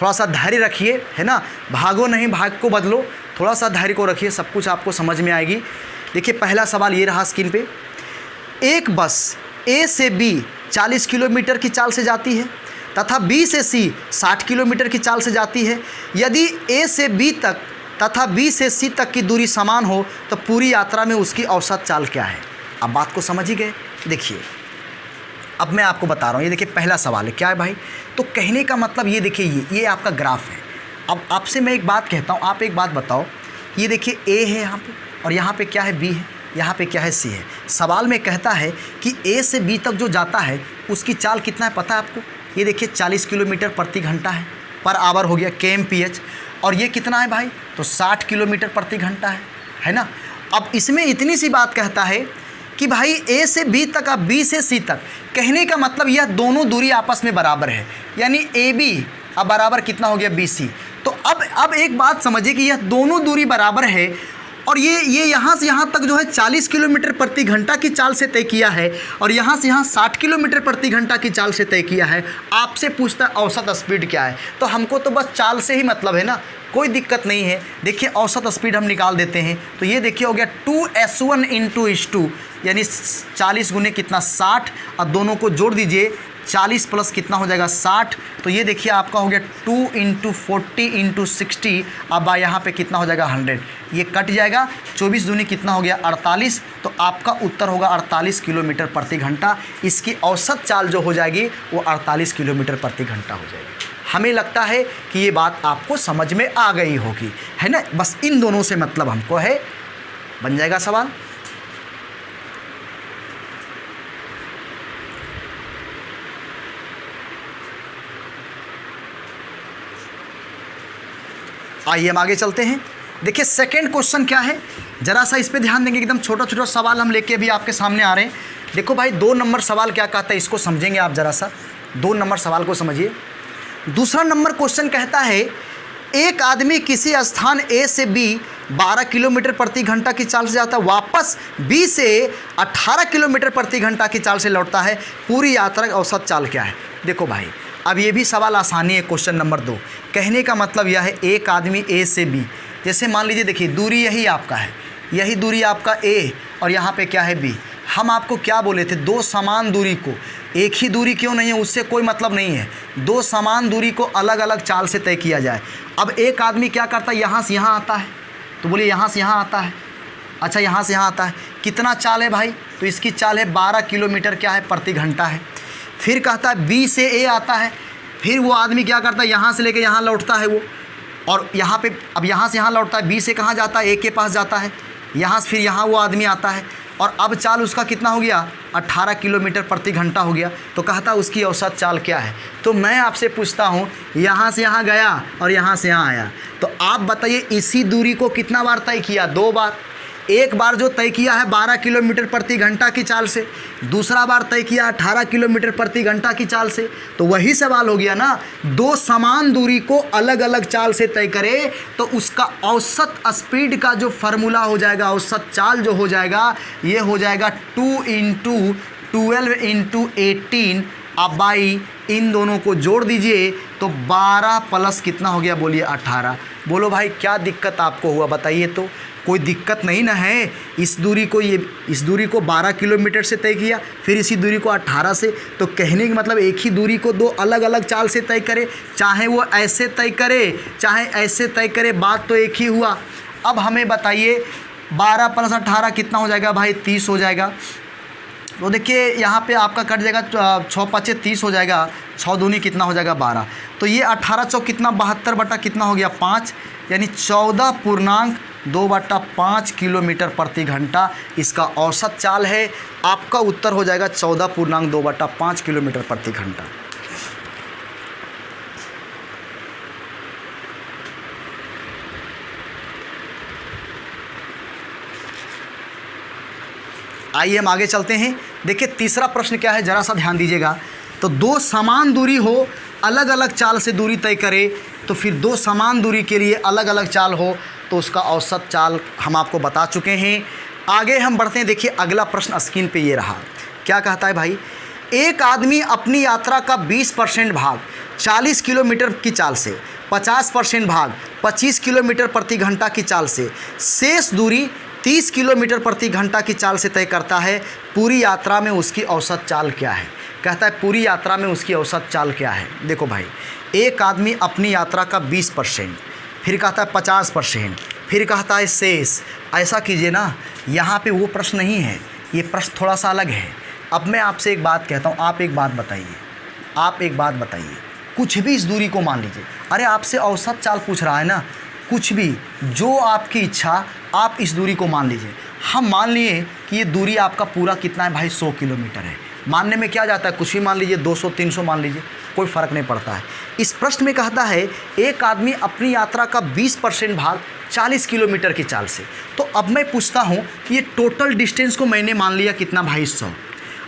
Speaker 1: थोड़ा सा धैर्य रखिए, है ना, भागो नहीं भाग को बदलो, थोड़ा सा धैर्य को रखिए, सब कुछ आपको समझ में आएगी। देखिए पहला सवाल ये रहा स्क्रीन पे, एक बस A से B 40 किलोमीटर की चाल से जाती है तथा B से C 60 किलोमीटर की चाल से जाती है। यदि A से B तक तथा B से C तक की दूरी समान हो तो पूरी यात्रा में उसकी औसत चाल क्या है। अब बात को समझ ही गए। देखिए अब मैं आपको बता रहा हूँ, ये देखिए पहला सवाल है, क्या है भाई, तो कहने का मतलब ये देखिए ये आपका ग्राफ है। अब आपसे मैं एक बात कहता हूँ, आप एक बात बताओ, ये देखिए A है यहाँ पे, और यहाँ पे क्या है, B है, यहाँ पे क्या है, C है। सवाल में कहता है कि A से B तक जो जाता है उसकी चाल कितना है पता है आपको, ये देखिए 40 किलोमीटर प्रति घंटा है, पर आवर हो गया kmph, और ये कितना है भाई, तो 60 किलोमीटर प्रति घंटा है ना। अब इसमें इतनी सी बात कहता है कि भाई A से B तक और B से C तक, कहने का मतलब यह दोनों दूरी आपस में बराबर है, यानी AB अब बराबर कितना हो गया, BC। तो अब एक बात समझिए कि यह दोनों दूरी बराबर है और ये यहाँ से यहाँ तक जो है 40 किलोमीटर प्रति घंटा की चाल से तय किया है, और यहाँ से यहाँ 60 किलोमीटर प्रति घंटा की चाल से तय किया है। आपसे पूछता है औसत स्पीड क्या है, तो हमको तो बस चाल से ही मतलब है ना, कोई दिक्कत नहीं है। देखिए औसत स्पीड हम निकाल देते हैं, तो ये देखिए हो गया 2s1 इंटू s2, यानी 40 गुने कितना 60, अब दोनों को जोड़ दीजिए, 40 प्लस कितना हो जाएगा 60, तो ये देखिए आपका हो गया 2 इंटू 40 इंटू 60, अब यहाँ पे कितना हो जाएगा 100, ये कट जाएगा, 24 दूनी कितना हो गया 48, तो आपका उत्तर होगा 48 किलोमीटर प्रति घंटा। इसकी औसत चाल जो हो जाएगी वो 48 किलोमीटर प्रति घंटा हो जाएगी। हमें लगता है कि ये बात आपको समझ में आ गई होगी, है ना। बस इन दोनों से मतलब हमको है, बन जाएगा सवाल। आइए हम आगे चलते हैं। देखिए सेकंड क्वेश्चन क्या है, जरा सा इस पे ध्यान देंगे। एकदम छोटा छोटा सवाल हम लेके अभी आपके सामने आ रहे हैं। देखो भाई 2 नंबर सवाल क्या कहता है, इसको समझेंगे आप जरा सा। 2 नंबर सवाल को समझिए। दूसरा नंबर क्वेश्चन कहता है एक आदमी किसी स्थान ए से बी 12 किलोमीटर प्रति घंटा की चाल से जाता है, वापस बी से 18 किलोमीटर प्रति घंटा की चाल से लौटता है, पूरी यात्रा की औसत चाल क्या है। देखो भाई अब ये भी सवाल आसानी है। क्वेश्चन नंबर 2 कहने का मतलब यह है एक आदमी ए से बी, जैसे मान लीजिए देखिए दूरी यही आपका है, यही दूरी आपका ए और यहाँ पे क्या है बी। हम आपको क्या बोले थे, 2 समान दूरी को, एक ही दूरी क्यों नहीं है उससे कोई मतलब नहीं है, 2 समान दूरी को अलग अलग चाल से तय किया जाए। अब एक आदमी क्या करता है, यहाँ से यहाँ आता है, तो बोलिए यहाँ से यहाँ आता है, अच्छा यहाँ से यहाँ आता है, कितना चाल है भाई, तो इसकी चाल है 12 किलोमीटर क्या है प्रति घंटा है। फिर कहता है बी से ए आता है, फिर वो आदमी क्या करता है यहाँ से लेके यहाँ लौटता है वो, और यहाँ पे अब यहाँ से यहाँ लौटता है, बी से कहाँ जाता है, ए के पास जाता है, यहाँ से फिर यहाँ वो आदमी आता है, और अब चाल उसका कितना हो गया 18 किलोमीटर प्रति घंटा हो गया। तो कहता उसकी औसत चाल क्या है। तो मैं आपसे पूछता हूँ यहाँ से यहाँ गया और यहाँ से यहाँ आया, तो आप बताइए इसी दूरी को कितना बार तय किया, 2 बार। एक बार जो तय किया है 12 किलोमीटर प्रति घंटा की चाल से, दूसरा बार तय किया 18 किलोमीटर प्रति घंटा की चाल से। तो वही सवाल हो गया ना, 2 समान दूरी को अलग अलग चाल से तय करे तो उसका औसत स्पीड का जो फार्मूला हो जाएगा, औसत चाल जो हो जाएगा, ये हो जाएगा 2 इंटू 12 इंटू 18। अब भाई इन दोनों को जोड़ दीजिए तो 12 प्लस कितना हो गया, बोलिए 18। बोलो भाई क्या दिक्कत आपको हुआ बताइए। तो कोई दिक्कत नहीं ना है। इस दूरी को 12 किलोमीटर से तय किया, फिर इसी दूरी को 18 से, तो कहने का मतलब एक ही दूरी को 2 अलग अलग चाल से तय करे, चाहे वो ऐसे तय करे चाहे ऐसे तय करे, बात तो एक ही हुआ। अब हमें बताइए 12 प्लस 18 कितना हो जाएगा भाई, 30 हो जाएगा। तो देखिए यहाँ पे आपका कट जाएगा, 6 5 30 हो जाएगा, 6 दूनी कितना हो जाएगा 12, तो ये 18 चौक कितना 72 बटा कितना हो गया 5, यानी 14.2/5 किलोमीटर प्रति घंटा इसका औसत चाल है। आपका उत्तर हो जाएगा 14.2/5 किलोमीटर प्रति घंटा। आइए हम आगे चलते हैं। देखिए तीसरा प्रश्न क्या है, जरा सा ध्यान दीजिएगा। तो 2 समान दूरी हो, अलग अलग चाल से दूरी तय करे, तो फिर 2 समान दूरी के लिए अलग अलग चाल हो तो उसका औसत चाल हम आपको बता चुके हैं। आगे हम बढ़ते हैं। देखिए अगला प्रश्न स्क्रीन पे ये रहा। क्या कहता है भाई, एक आदमी अपनी यात्रा का 20% भाग 40 किलोमीटर की चाल से, 50% भाग 25 किलोमीटर प्रति घंटा की चाल से, शेष दूरी 30 किलोमीटर प्रति घंटा की चाल से तय करता है। पूरी यात्रा में उसकी औसत चाल क्या है। कहता है पूरी यात्रा में उसकी औसत चाल क्या है। देखो भाई, एक आदमी अपनी यात्रा का 20%, फिर कहता है 50%, फिर कहता है शेष। ऐसा कीजिए ना, यहाँ पे वो प्रश्न नहीं है, ये प्रश्न थोड़ा सा अलग है। अब मैं आपसे एक बात कहता हूँ, आप एक बात बताइए, कुछ भी इस दूरी को मान लीजिए। अरे आपसे औसत चाल पूछ रहा है ना, कुछ भी जो आपकी इच्छा, आप इस दूरी को मान लीजिए। हम मान लिए कि ये दूरी आपका पूरा कितना है भाई, 100 किलोमीटर है। मानने में क्या जाता है, कुछ भी मान लीजिए, 200 300 मान लीजिए, कोई फ़र्क नहीं पड़ता है। इस प्रश्न में कहता है एक आदमी अपनी यात्रा का 20% भाग 40 किलोमीटर की चाल से। तो अब मैं पूछता हूँ कि ये टोटल डिस्टेंस को मैंने मान लिया कितना भाई, 100।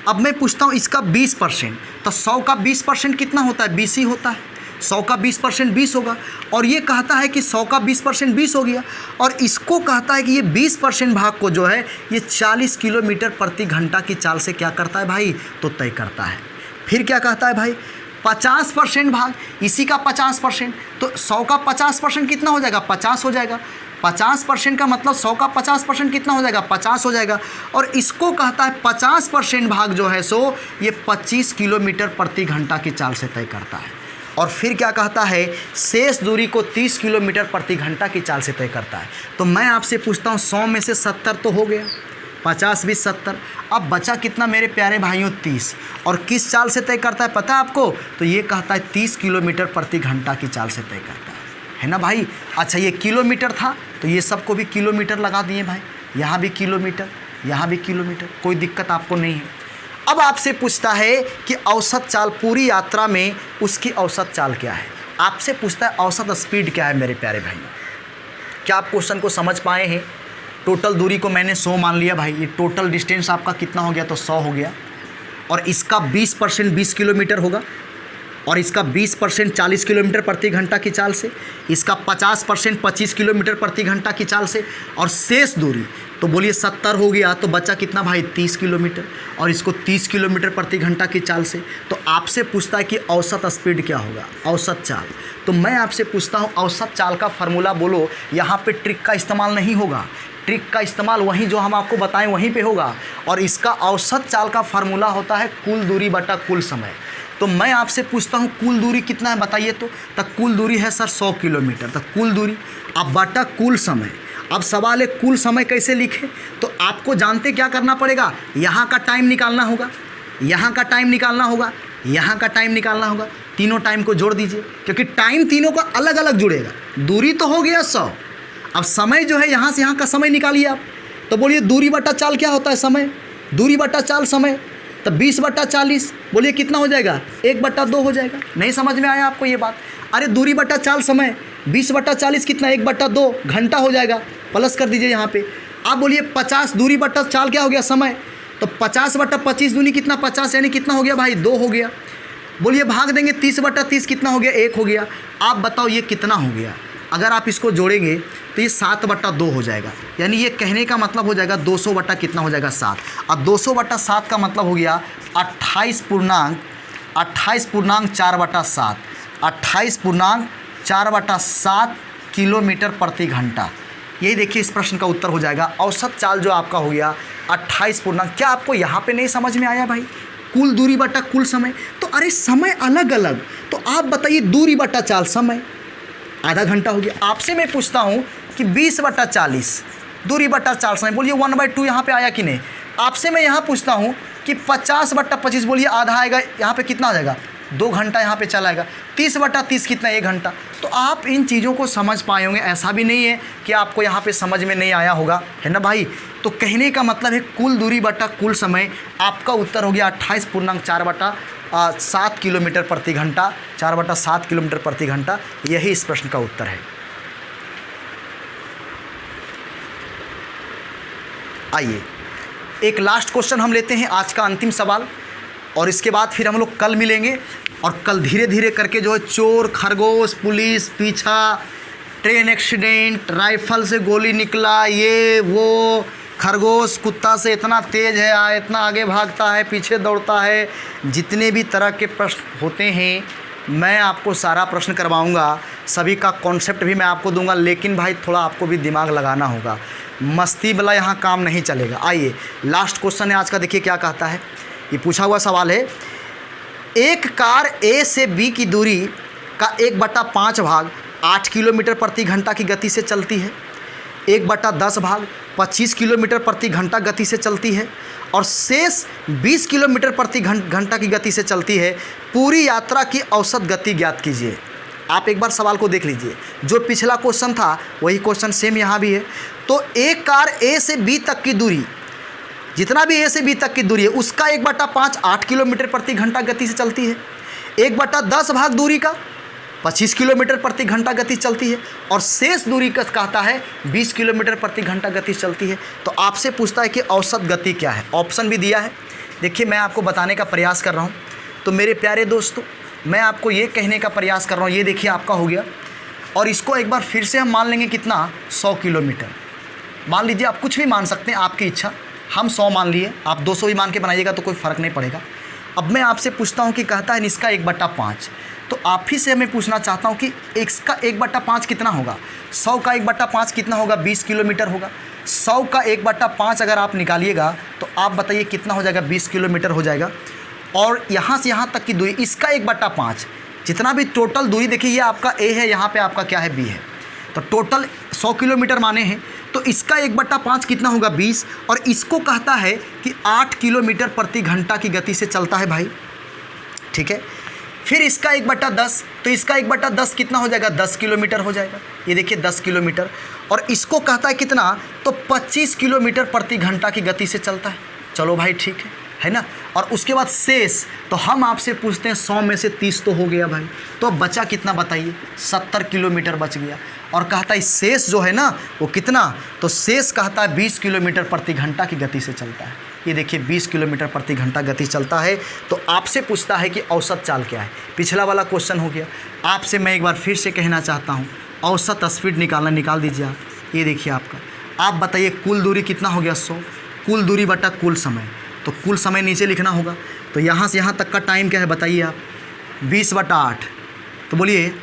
Speaker 1: अब मैं पूछता हूँ इसका 20%, तो 100 का 20% कितना होता है, 20 ही होता है। 100 का 20% 20 होगा, और ये कहता है कि 100 का 20% 20 हो गया, और इसको कहता है कि ये 20% भाग को जो है ये 40 किलोमीटर प्रति घंटा की चाल से क्या करता है भाई, तो तय करता है। फिर क्या कहता है भाई, 50% भाग इसी का 50%, तो 100 का 50% कितना हो जाएगा, 50 हो जाएगा। 50% का मतलब 100 का 50% कितना हो जाएगा, 50 हो जाएगा। और इसको कहता है 50% भाग जो है सो ये 25 किलोमीटर प्रति घंटा की चाल से तय करता है। और फिर क्या कहता है, शेष दूरी को 30 किलोमीटर प्रति घंटा की चाल से तय करता है। तो मैं आपसे पूछता हूँ 100 में से 70 तो हो गया, 50 20 70, अब बचा कितना मेरे प्यारे भाइयों, 30। और किस चाल से तय करता है पता है आपको, तो ये कहता है 30 किलोमीटर प्रति घंटा की चाल से तय करता है ना भाई। अच्छा ये किलोमीटर था तो ये सबको भी किलोमीटर लगा दिए भाई, यहाँ भी किलोमीटर, यहाँ भी किलोमीटर, कोई दिक्कत आपको नहीं है। अब आपसे पूछता है कि औसत चाल पूरी यात्रा में उसकी औसत चाल क्या है। आपसे पूछता है औसत स्पीड क्या है मेरे प्यारे भाइयों। क्या आप क्वेश्चन को समझ पाए हैं। टोटल दूरी को मैंने 100 मान लिया भाई, ये टोटल डिस्टेंस आपका कितना हो गया, तो 100 हो गया। और इसका 20% 20 किलोमीटर होगा, और इसका 20% 40 किलोमीटर प्रति घंटा की चाल से, इसका 50% 25 किलोमीटर प्रति घंटा की चाल से, और शेष दूरी तो बोलिए 70 हो गया, तो बचा कितना भाई, 30 किलोमीटर, और इसको 30 किलोमीटर प्रति घंटा की चाल से। तो आपसे पूछता है कि औसत स्पीड क्या होगा, औसत चाल। तो मैं आपसे पूछता हूँ औसत चाल का फार्मूला बोलो। यहाँ पे ट्रिक का इस्तेमाल नहीं होगा, ट्रिक का इस्तेमाल वहीं जो हम आपको बताएं वहीं पे होगा। और इसका औसत चाल का फार्मूला होता है कुल दूरी बटा कुल समय। तो मैं आपसे पूछता हूँ कुल दूरी कितना है बताइए। तो कुल दूरी है सर 100 किलोमीटर, तो कुल दूरी अब बटा कुल समय। अब सवाल है कुल समय कैसे लिखें, तो आपको जानते क्या करना पड़ेगा, यहाँ का टाइम निकालना होगा, यहाँ का टाइम निकालना होगा, यहाँ का टाइम निकालना होगा, तीनों टाइम को जोड़ दीजिए, क्योंकि टाइम तीनों का अलग अलग जुड़ेगा। दूरी तो हो गया 100, अब समय जो है यहाँ से यहाँ का समय निकालिए आप। तो बोलिए दूरी बटा चाल क्या होता है, समय, दूरी बटा चाल समय, तो 20 बटा 40, बोलिए कितना हो जाएगा, 1/2 हो जाएगा। नहीं समझ में आया आपको ये बात। अरे दूरी बटा चाल समय 20 बटा 40 कितना, 1/2 घंटा हो जाएगा, प्लस कर दीजिए यहाँ पे। आप बोलिए 50 दूरी बटा चाल क्या हो गया, समय, तो 50 बटा 25 दूनी कितना, 50, यानी कितना हो गया भाई, 2 हो गया। बोलिए भाग देंगे 30 बटा 30 कितना हो गया, 1 हो गया। आप बताओ ये कितना हो गया। अगर आप इसको जोड़ेंगे तो ये 7/2 हो जाएगा, यानी ये कहने का मतलब हो जाएगा 200 बटा कितना हो जाएगा, 7। अब 200 बटा 7 का मतलब हो गया 28.4/7, 28.4/7 किलोमीटर प्रति घंटा। यही देखिए इस प्रश्न का उत्तर हो जाएगा। औसत चाल जो आपका हो गया 28 पूर्णांक। क्या आपको यहाँ पे नहीं समझ में आया भाई, कुल दूरी बटा कुल समय, तो अरे समय अलग अलग, तो आप बताइए दूरी बटा चाल समय आधा घंटा हो गया। आपसे मैं पूछता हूँ कि 20 बटा 40 दूरी बटा चाल समय, बोलिए 1/2 यहाँ पे आया कि नहीं। आपसे मैं यहाँ पूछता हूँ कि 50 बटा 25, बोलिए आधा आएगा, यहाँ पे कितना आ जाएगा, 2 घंटा यहाँ पे चला आएगा। 30 बटा 30 कितना, 1 घंटा। तो आप इन चीज़ों को समझ पाए होंगे, ऐसा भी नहीं है कि आपको यहाँ पे समझ में नहीं आया होगा, है ना भाई। तो कहने का मतलब है कुल दूरी बटा कुल समय, आपका उत्तर हो गया 28.4/7 किलोमीटर प्रति घंटा, 4/7 किलोमीटर प्रति घंटा। यही इस प्रश्न का उत्तर है। आइए एक लास्ट क्वेश्चन हम लेते हैं, आज का अंतिम सवाल, और इसके बाद फिर हम लोग कल मिलेंगे। और कल धीरे धीरे करके जो है चोर, खरगोश, पुलिस, पीछा, ट्रेन एक्सीडेंट, राइफल से गोली निकला, ये वो, खरगोश कुत्ता से इतना तेज़ है, इतना आगे भागता है, पीछे दौड़ता है, जितने भी तरह के प्रश्न होते हैं मैं आपको सारा प्रश्न करवाऊंगा, सभी का कॉन्सेप्ट भी मैं आपको दूंगा। लेकिन भाई थोड़ा आपको भी दिमाग लगाना होगा, मस्ती वाला यहाँ काम नहीं चलेगा। आइए लास्ट क्वेश्चन है आज का, देखिए क्या कहता है। ये पूछा हुआ सवाल है, एक कार ए से बी की दूरी का 1/5 भाग 8 किलोमीटर प्रति घंटा की गति से चलती है, 1/10 भाग 25 किलोमीटर प्रति घंटा गति से चलती है, और शेष 20 किलोमीटर प्रति घंटा की गति से चलती है। पूरी यात्रा की औसत गति ज्ञात कीजिए। आप एक बार सवाल को देख लीजिए, जो पिछला क्वेश्चन था वही क्वेश्चन सेम यहाँ भी है। तो एक कार ए से बी तक की दूरी, जितना भी ए से बी तक की दूरी है उसका 1/5 8 किलोमीटर प्रति घंटा गति से चलती है, 1/10 भाग दूरी का 25 किलोमीटर प्रति घंटा गति चलती है, और शेष दूरी का कहता है 20 किलोमीटर प्रति घंटा गति चलती है। तो आपसे पूछता है कि औसत गति क्या है। ऑप्शन भी दिया है, देखिए मैं आपको बताने का प्रयास कर रहा हूँ। तो मेरे प्यारे दोस्तों, मैं आपको ये कहने का प्रयास कर रहा हूँ, ये देखिए आपका हो गया। और इसको एक बार फिर से हम मान लेंगे कितना, 100 किलोमीटर। मान लीजिए, आप कुछ भी मान सकते हैं, आपकी इच्छा। हम 100 मान लिए, आप 200 भी मान के बनाइएगा तो कोई फ़र्क नहीं पड़ेगा। अब मैं आपसे पूछता हूँ कि कहता है इसका 1/5, तो आप ही से मैं पूछना चाहता हूँ कि इसका 1/5 कितना होगा। 100 का 1/5 कितना होगा, 20 किलोमीटर होगा। 100 का 1/5 अगर आप निकालिएगा तो आप बताइए कितना हो जाएगा, 20 किलोमीटर हो जाएगा। और यहाँ से यहाँ तक की दूरी, इसका 1/5, जितना भी टोटल दूरी देखिए, ये आपका ए है, यहाँ पे आपका क्या है, बी है। तो टोटल 100 किलोमीटर माने हैं, तो इसका 1/5 कितना होगा, 20। और इसको कहता है कि 8 किलोमीटर प्रति घंटा की गति से चलता है भाई, ठीक है। फिर इसका 1/10, तो इसका 1/10 कितना हो जाएगा, 10 किलोमीटर हो जाएगा। ये देखिए 10 किलोमीटर। और इसको कहता है कितना, तो 25 किलोमीटर प्रति घंटा की गति से चलता है। चलो भाई ठीक है ना। और उसके बाद शेष, तो हम आपसे पूछते हैं 100 में से 30 तो हो गया भाई, तो अब बचा कितना बताइए, 70 किलोमीटर बच गया। और कहता है शेष जो है ना वो कितना, तो शेष कहता है 20 किलोमीटर प्रति घंटा की गति से चलता है। ये देखिए 20 किलोमीटर प्रति घंटा गति चलता है। तो आपसे पूछता है कि औसत चाल क्या है। पिछला वाला क्वेश्चन हो गया। आपसे मैं एक बार फिर से कहना चाहता हूँ, औसत स्पीड निकाल दीजिए आप। ये देखिए आपका, आप बताइए कुल दूरी कितना हो गया, 100। कुल दूरी बटा कुल समय, तो कुल समय नीचे लिखना होगा। तो यहाँ से यहाँ तक का टाइम क्या है बताइए आप, 20/8। तो बोलिए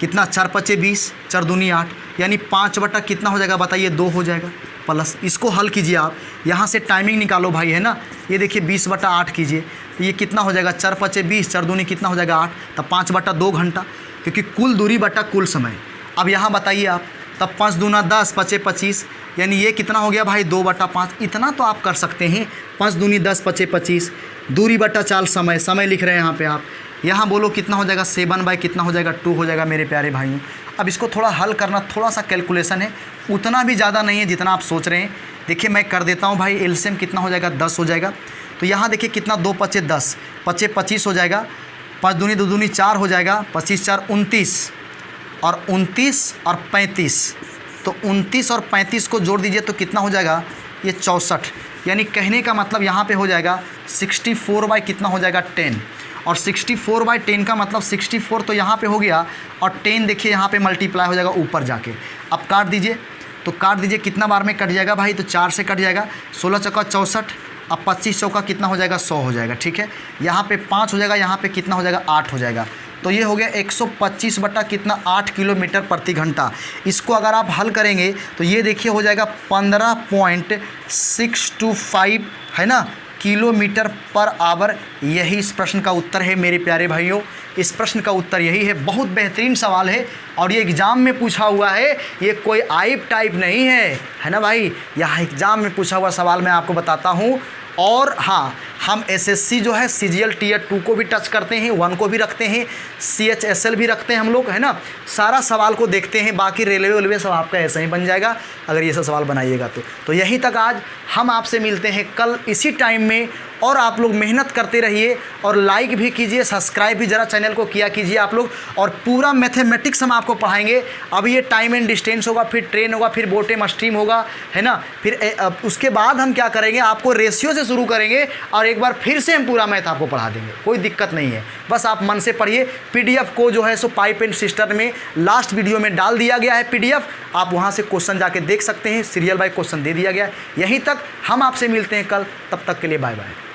Speaker 1: कितना, 4×5 = 20, 4×2 = 8, यानी 5/ कितना हो जाएगा बताइए, 2 हो जाएगा। प्लस इसको हल कीजिए आप, यहाँ से टाइमिंग निकालो भाई, है ना। ये देखिए 20/8 कीजिए, तो ये कितना हो जाएगा, 4×5 = 20, 4×2 कितना हो जाएगा 8, तब 5/2 घंटा, क्योंकि कुल दूरी बटा कुल समय। अब यहाँ बताइए आप, तब 5×2 = 10, 5×5 = 25, यानी ये कितना हो गया भाई, 2/5। इतना तो आप कर सकते हैं। 5×2 = 10, 5×5 = 25, दूरी बटा चाल समय लिख रहे हैं यहाँ पे आप। यहाँ बोलो कितना हो जाएगा, 7 कितना हो जाएगा, 2 हो जाएगा मेरे प्यारे भाइयों। अब इसको थोड़ा हल करना, थोड़ा सा कैलकुलेशन है, उतना भी ज़्यादा नहीं है जितना आप सोच रहे हैं। देखिए मैं कर देता हूँ भाई, एलसीएम कितना हो जाएगा, 10 हो जाएगा। तो यहाँ देखिए कितना, 2×5 = 10, 5×5 = 25 हो जाएगा, 5×2 = 2×2 = 4 हो जाएगा, 25 × 4 = 29, और 29 और 35, तो 29 और 35 को जोड़ दीजिए तो कितना हो जाएगा, ये 64। यानी कहने का मतलब यहाँ पे हो जाएगा 64 कितना हो जाएगा, 10। और 64/10 का मतलब 64 तो यहाँ पे हो गया, और 10 देखिए यहाँ पे मल्टीप्लाई हो जाएगा ऊपर जाके। अब काट दीजिए, तो काट दीजिए कितना बार में कट जाएगा भाई, तो 4 से कट जाएगा, 16 × 4 = 64। अब 25 चौका कितना हो जाएगा, 100 हो जाएगा, ठीक है। यहाँ पे 5 हो जाएगा, यहाँ पे कितना हो जाएगा, 8 हो जाएगा। तो ये हो गया 125 कितना, 8 किलोमीटर प्रति घंटा। इसको अगर आप हल करेंगे तो ये देखिए हो जाएगा 15.625, है ना, km/h। यही इस प्रश्न का उत्तर है मेरे प्यारे भाइयों। इस प्रश्न का उत्तर यही है। बहुत बेहतरीन सवाल है, और ये एग्ज़ाम में पूछा हुआ है, ये कोई आइप टाइप नहीं है ना भाई। यह एग्ज़ाम में पूछा हुआ सवाल मैं आपको बताता हूँ। और हाँ, हम एसएससी जो है सीजीएल टियर 2 को भी टच करते हैं, 1 को भी रखते हैं, CHSL भी रखते हैं हम लोग, है ना। सारा सवाल को देखते हैं। बाकी रेलवे सब आपका ऐसा ही बन जाएगा अगर ये सब सवाल बनाइएगा तो यहीं तक आज। हम आपसे मिलते हैं कल इसी टाइम में, और आप लोग मेहनत करते रहिए, और लाइक भी कीजिए, सब्सक्राइब भी ज़रा चैनल को किया कीजिए आप लोग। और पूरा मैथमेटिक्स हम आपको पढ़ाएंगे। अब ये टाइम एंड डिस्टेंस होगा, फिर ट्रेन होगा, फिर बोटेम स्ट्रीम होगा, है ना। फिर उसके बाद हम क्या करेंगे, आपको रेशियो से शुरू करेंगे, और एक बार फिर से हम पूरा मैथ आपको पढ़ा देंगे। कोई दिक्कत नहीं है, बस आप मन से पढ़िए। PDF को जो है सो पाइप एंड सिस्टर में लास्ट वीडियो में डाल दिया गया है PDF, आप वहाँ से क्वेश्चन जाके देख सकते हैं। सीरियल बाय क्वेश्चन दे दिया गया है। यहीं तक हम आपसे मिलते हैं कल, तब तक के लिए बाय बाय।